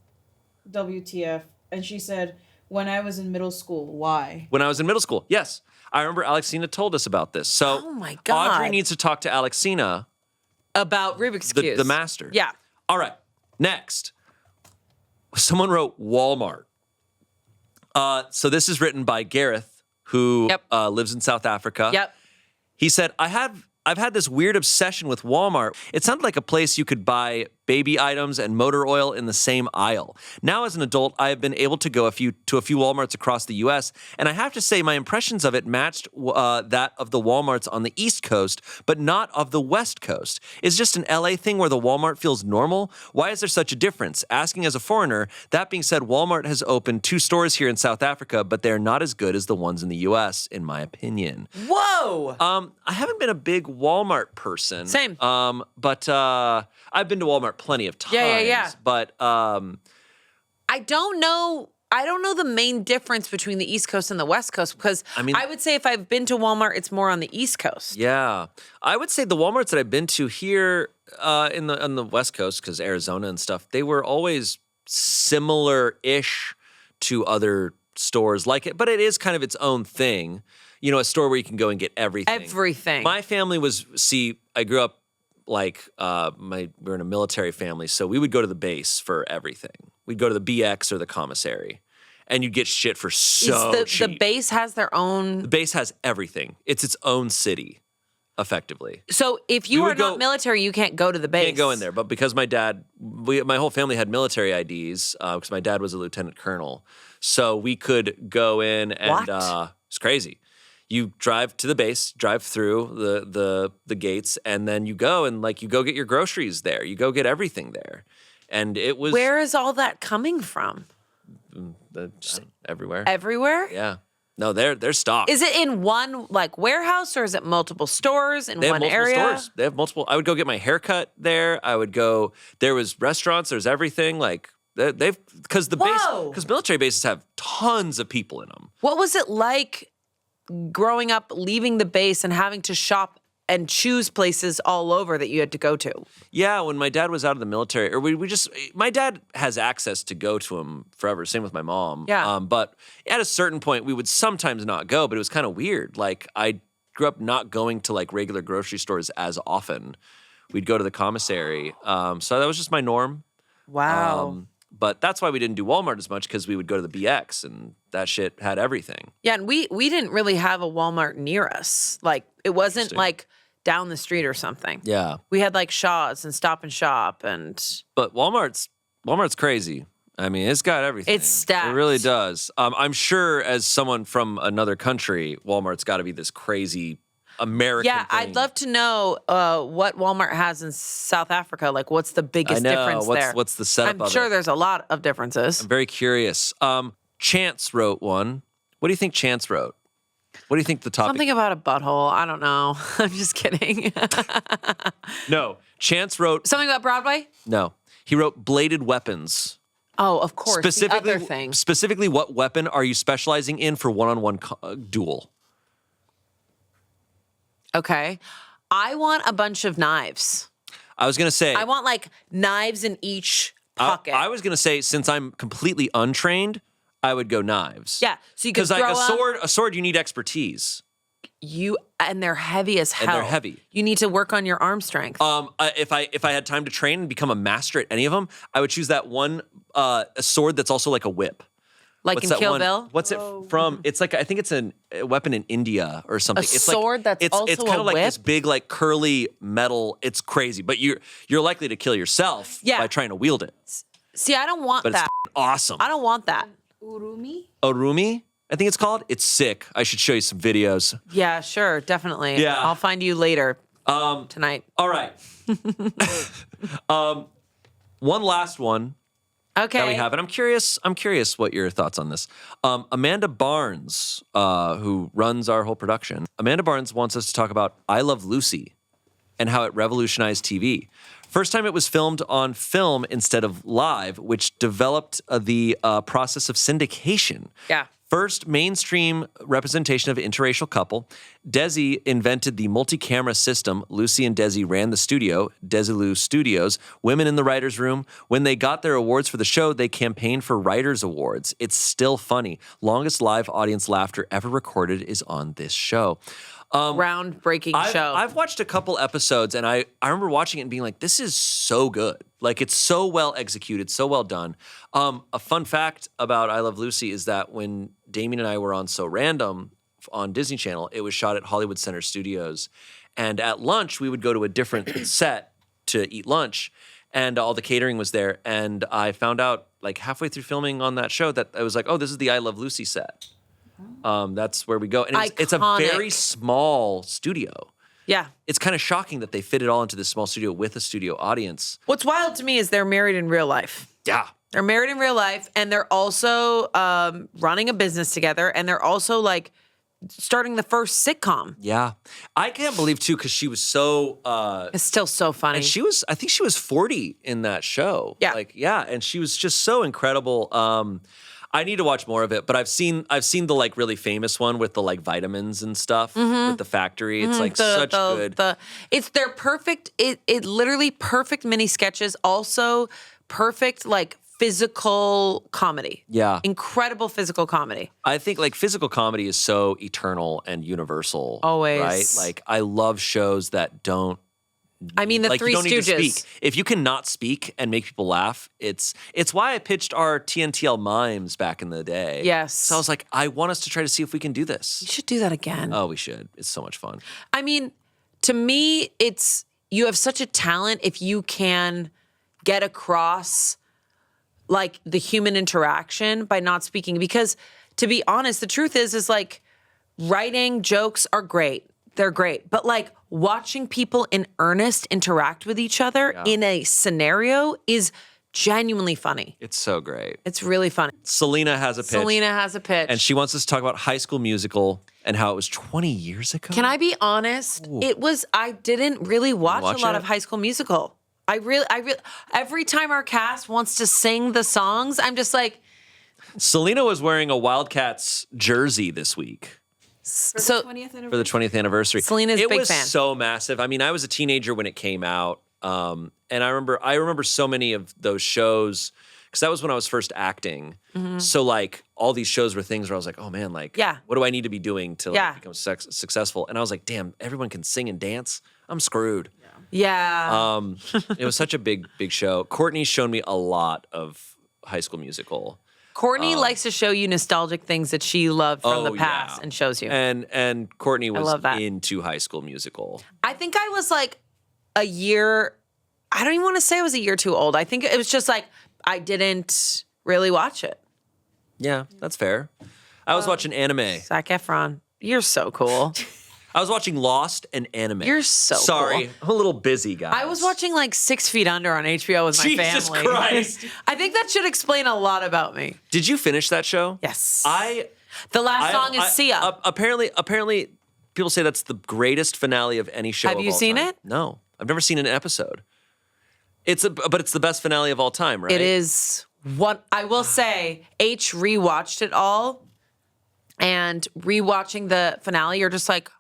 WTF. And she said, when I was in middle school, why? When I was in middle school, yes. I remember Alexcina told us about this. So oh my God. Audrey needs to talk to Alexcina. About Rubik's Cube. The master. Yeah. All right. Next. Someone wrote Walmart. So this is written by Gareth, who lives in South Africa. Yep. He said, I've had this weird obsession with Walmart. It sounded like a place you could buy baby items and motor oil in the same aisle. Now, as an adult, I have been able to go to a few Walmarts across the U.S., and I have to say my impressions of it matched that of the Walmarts on the East Coast, but not of the West Coast. Is just an L.A. thing where the Walmart feels normal? Why is there such a difference? Asking as a foreigner. That being said, Walmart has opened 2 stores here in South Africa, but they're not as good as the ones in the U.S., in my opinion. Whoa! I haven't been a big Walmart person. Same. But I've been to Walmart plenty of times. Yeah. But I don't know the main difference between the East Coast and the West Coast because I would say if I've been to Walmart, it's more on the East Coast. Yeah. I would say the Walmarts that I've been to here on the West Coast, because Arizona and stuff, they were always similar-ish to other stores like it, but it is kind of its own thing. You know, a store where you can go and get everything. Everything. My family I grew up like we were in a military family, so we would go to the base for everything. We'd go to the BX or the commissary, and you'd get shit for so cheap. The base has their own... The base has everything. It's its own city, effectively. So if you are not military, you can't go to the base. Can't go in there, but because my whole family had military IDs, because my dad was a lieutenant colonel, so we could go in and it's crazy. You drive to the base, drive through the gates, and then you go and you go get your groceries there. You go get everything there. And it was... Where is all that coming from? Everywhere. Everywhere? Yeah. No, they're stocked. Is it in one like warehouse or is it multiple stores in They have one multiple area? stores. They have multiple. I would go get my hair cut there. I would go. There was restaurants. There's everything. Like they've because military bases have tons of people in them. What was it like growing up, leaving the base and having to shop and choose places all over that you had to go to? Yeah, when my dad was out of the military, or my dad has access to go to them forever. Same with my mom. Yeah. But at a certain point, we would sometimes not go, but it was kind of weird. Like I grew up not going to like regular grocery stores as often. We'd go to the commissary. So that was just my norm. Wow. But that's why we didn't do Walmart as much because we would go to the BX and that shit had everything. Yeah, and we didn't really have a Walmart near us. Like it wasn't like down the street or something. Yeah. We had like Shaw's and Stop and Shop and But Walmart's crazy. I mean, it's got everything. It's stacked. It really does. I'm sure as someone from another country, Walmart's got to be this crazy American yeah, thing. I'd love to know what Walmart has in South Africa. Like, what's the biggest difference there? What's the setup I'm of sure it? there's a lot of differences. I'm very curious. Chance wrote one. What do you think Chance wrote? What do you think the topic? Something about a butthole. I don't know. I'm just kidding. No. Chance wrote. Something about Broadway? No. He wrote bladed weapons. Oh, of course. The other thing. Specifically, what weapon are you specializing in for one-on-one duel? Okay. I want a bunch of knives. I was going to say. I want like knives in each pocket. I was going to say, since I'm completely untrained, I would go knives. Yeah, so you could Because like throw a sword, you need expertise. And they're heavy as hell. And they're heavy. You need to work on your arm strength. If I had time to train and become a master at any of them, I would choose that one a sword that's also like a whip. Like What's in that Kill one? Bill? What's it from? It's like I think it's a weapon in India or something. It's sword like, that's also it's kind a of like whip? this big like curly metal. It's crazy, but you're likely to kill yourself by trying to wield it. See, I don't want But that. it's awesome. I don't want that. Urumi? Orumi, I think it's called. It's sick. I should show you some videos. Yeah, sure, definitely. Yeah. I'll find you later tonight. All right. One last one. Okay. That we have, and I'm curious what your thoughts on this. Amanda Barnes, who runs our whole production, Amanda Barnes wants us to talk about I Love Lucy and how it revolutionized TV. First time it was filmed on film instead of live, which developed the process of syndication. Yeah. First mainstream representation of interracial couple. Desi invented the multi-camera system. Lucy and Desi ran the studio, Desilu Studios, women in the writer's room. When they got their awards for the show, they campaigned for Writers' Awards. It's still funny. Longest live audience laughter ever recorded is on this show. Groundbreaking show. I've watched a couple episodes, and I remember watching it and being like, this is so good. Like, it's so well executed, so well done. A fun fact about I Love Lucy is that when Damien and I were on So Random on Disney Channel, it was shot at Hollywood Center Studios. And at lunch, we would go to a different set to eat lunch, and all the catering was there. And I found out, like, halfway through filming on that show that I was like, oh, this is the I Love Lucy set. That's where we go. And it's a very small studio. Yeah. It's kind of shocking that they fit it all into this small studio with a studio audience. What's wild to me is they're married in real life. Yeah. They're married in real life, and they're also running a business together, and they're also like starting the first sitcom. Yeah. I can't believe too, because she was so It's still so funny. and I think she was 40 in that show. Yeah. And she was just so incredible. I need to watch more of it, but I've seen the like really famous one with the like vitamins and stuff with the factory. It's like such good. It's their perfect. It literally perfect mini sketches. Also perfect like physical comedy. Yeah. Incredible physical comedy. I think like physical comedy is so eternal and universal. Always. Right? Like I love shows that don't. I mean, the like, Three you don't need to Stooges. speak. If you cannot speak and make people laugh, it's why I pitched our TNTL mimes back in the day. Yes. So I was like, I want us to try to see if we can do this. You should do that again. Oh, we should. It's so much fun. I mean, to me, it's you have such a talent if you can get across like the human interaction by not speaking. Because to be honest, the truth is like writing jokes are great. They're great. But like watching people in earnest interact with each other in a scenario is genuinely funny. It's so great. It's really funny. Selina has a pitch. Selina has a pitch. And she wants us to talk about High School Musical and how it was 20 years ago. Can I be honest? I didn't really watch a lot of High School Musical. I really, every time our cast wants to sing the songs, I'm just like. Selina was wearing a Wildcats jersey this week. For the 20th anniversary. For the 20th anniversary. Selina's a big fan. It was so massive. I mean, I was a teenager when it came out. And I remember so many of those shows because that was when I was first acting. Mm-hmm. So like all these shows were things where I was like, oh man, like what do I need to be doing to like, become successful? And I was like, damn, everyone can sing and dance. I'm screwed. Yeah. It was such a big show. Courtney's shown me a lot of High School Musical. Courtney likes to show you nostalgic things that she loved from the past and shows you. And Courtney was that. into High School Musical. I think I was like a year, I don't even want to say I was a year too old. I think it was just like I didn't really watch it. Yeah, that's fair. I was watching anime. Zac Efron, you're so cool. I was watching Lost and anime. You're so Sorry, cool. I'm a little busy, guys. I was watching like 6 Feet Under on HBO with my family. Jesus Christ. I think that should explain a lot about me. Did you finish that show? Yes. The last song is Sia. Apparently, people say that's the greatest finale of any show. Have you seen it? No, I've never seen an episode. But it's the best finale of all time, right? It is. What I will say, H rewatched it all, and rewatching the finale, you're just like,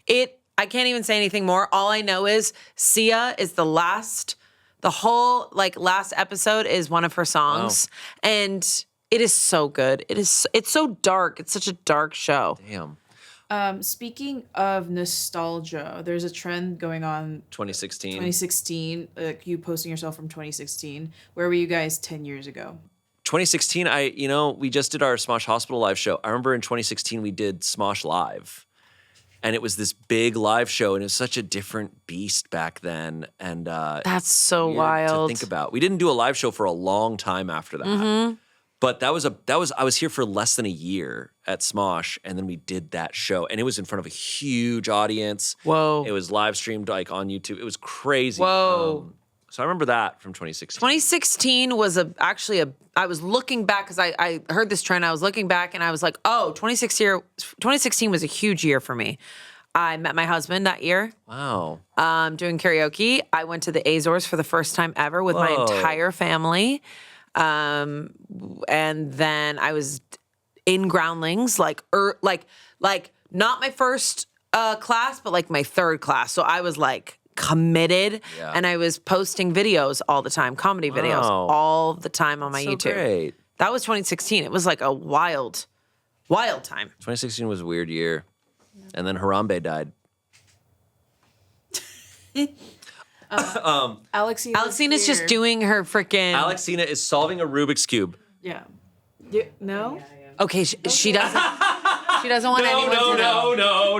I can't even say anything more. All I know is Sia is the whole last episode is one of her songs, and it is so good. It's so dark. It's such a dark show. Damn. Speaking of nostalgia, there's a trend going on. 2016. You posting yourself from 2016. Where were you guys 10 years ago? 2016, we just did our Smosh Hospital live show. I remember in 2016 we did Smosh Live. And it was this big live show, and it was such a different beast back then. And that's so wild to think about. We didn't do a live show for a long time after that. Mm-hmm. But I was here for less than a year at Smosh, and then we did that show, and it was in front of a huge audience. Whoa! It was live streamed like on YouTube. It was crazy. Whoa! So I remember that from 2016. 2016 was I was looking back because I heard this trend. I was looking back and I was like, oh, 2016 was a huge year for me. I met my husband that year. Wow. Doing karaoke. I went to the Azores for the first time ever with my entire family. And then I was in Groundlings, like not my first class, but like my third class. So I was like committed, and I was posting videos all the time, comedy videos all the time on my YouTube. Great. That was 2016. It was like a wild time. 2016 was a weird year, and then Harambe died. Alexcina's just doing her freaking. Alexcina is solving a Rubik's Cube. Yeah. No? Okay, she doesn't. She doesn't want anyone to know. No.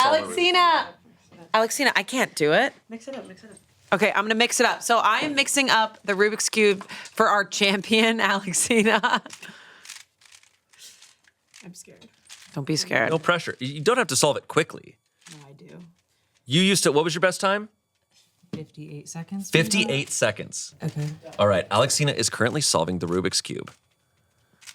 Alexcina, I can't do it. Mix it up. Okay, I'm gonna mix it up. So I am mixing up the Rubik's Cube for our champion, Alexcina. I'm scared. Don't be scared. No pressure. You don't have to solve it quickly. No, I do. You used to, what was your best time? 58 seconds. 58 seconds. Okay. All right, Alexcina is currently solving the Rubik's Cube.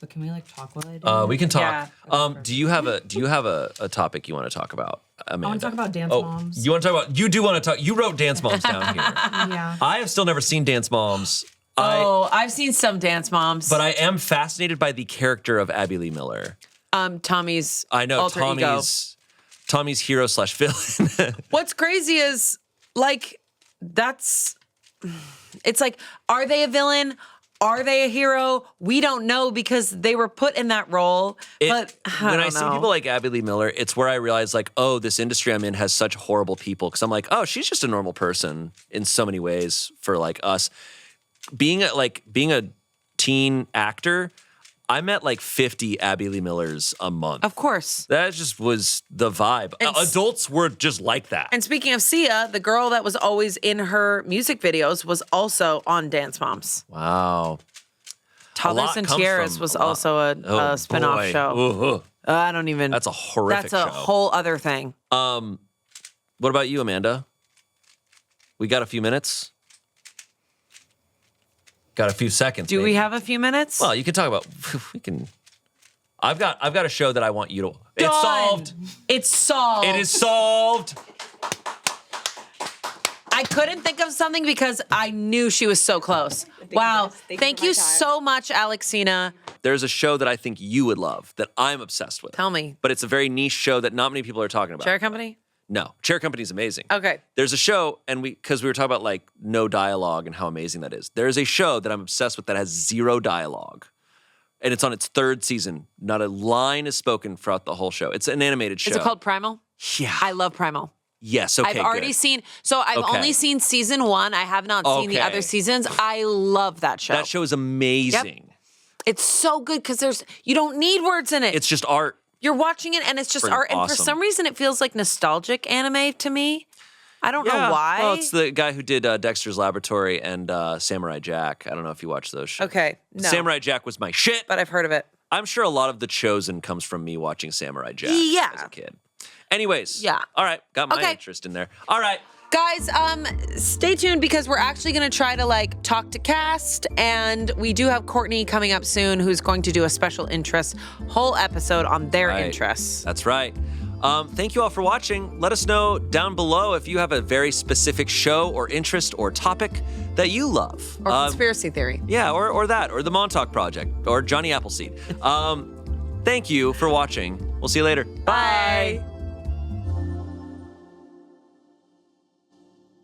But can we talk while I do it? We can talk. Yeah. Do you have a topic you want to talk about, Amanda? I want to talk about Dance Moms. You want to talk about? You do want to talk? You wrote Dance Moms down here. Yeah. I have still never seen Dance Moms. I've seen some Dance Moms. But I am fascinated by the character of Abby Lee Miller. Tommy's alter ego. Tommy's hero / villain. What's crazy is it's like, are they a villain? Are they a hero? We don't know because they were put in that role. But when I see people like Abby Lee Miller, it's where I realize this industry I'm in has such horrible people. Because I'm like, oh, she's just a normal person in so many ways for us. Being a teen actor, I met 50 Abby Lee Millers a month. Of course. That just was the vibe. Adults were just like that. And speaking of Sia, the girl that was always in her music videos was also on Dance Moms. Wow. Toddlers and Tiaras was also a spin-off show. I don't even... That's a horrific show. That's a whole other thing. What about you, Amanda? We got a few minutes? Got a few seconds. Do maybe. we have a few minutes? Well, you can talk about. We can. I've got a show that I want you to. It's Done. solved. It's solved. It is solved. I couldn't think of something because I knew she was so close. Wow. Thank you so much, Alexcina. There's a show that I think you would love that I'm obsessed with. Tell me. But it's a very niche show that not many people are talking about. Chair Company? No, Chair Company's amazing. Okay. There's a show, and because we were talking about like no dialogue and how amazing that is. There's a show that I'm obsessed with that has 0 dialogue. And it's on its 3rd season. Not a line is spoken throughout the whole show. It's an animated show. Is it called Primal? Yeah. I love Primal. Yes, okay, I've already good. seen, so I've Okay. only seen season 1. I have not seen the Okay. other seasons. I love that show. That show is amazing. It's so good because you don't need words in it. It's just art. You're watching it and it's just Freaking art. And for awesome. some reason, it feels like nostalgic anime to me. I don't know why. Well, it's the guy who did Dexter's Laboratory and Samurai Jack. I don't know if you watch those shows. Okay, no. Samurai Jack was my shit. But I've heard of it. I'm sure a lot of The Chosen comes from me watching Samurai Jack Yeah. as a kid. Anyways. Yeah. All right. Got my Okay. interest in there. All right. Guys, stay tuned because we're actually going to try to like talk to cast, and we do have Courtney coming up soon who's going to do a special interest whole episode on their Right. interests. That's right. Thank you all for watching. Let us know down below if you have a very specific show or interest or topic that you love. Or conspiracy theory. Yeah, or that, or the Montauk Project, or Johnny Appleseed. Thank you for watching. We'll see you later. Bye.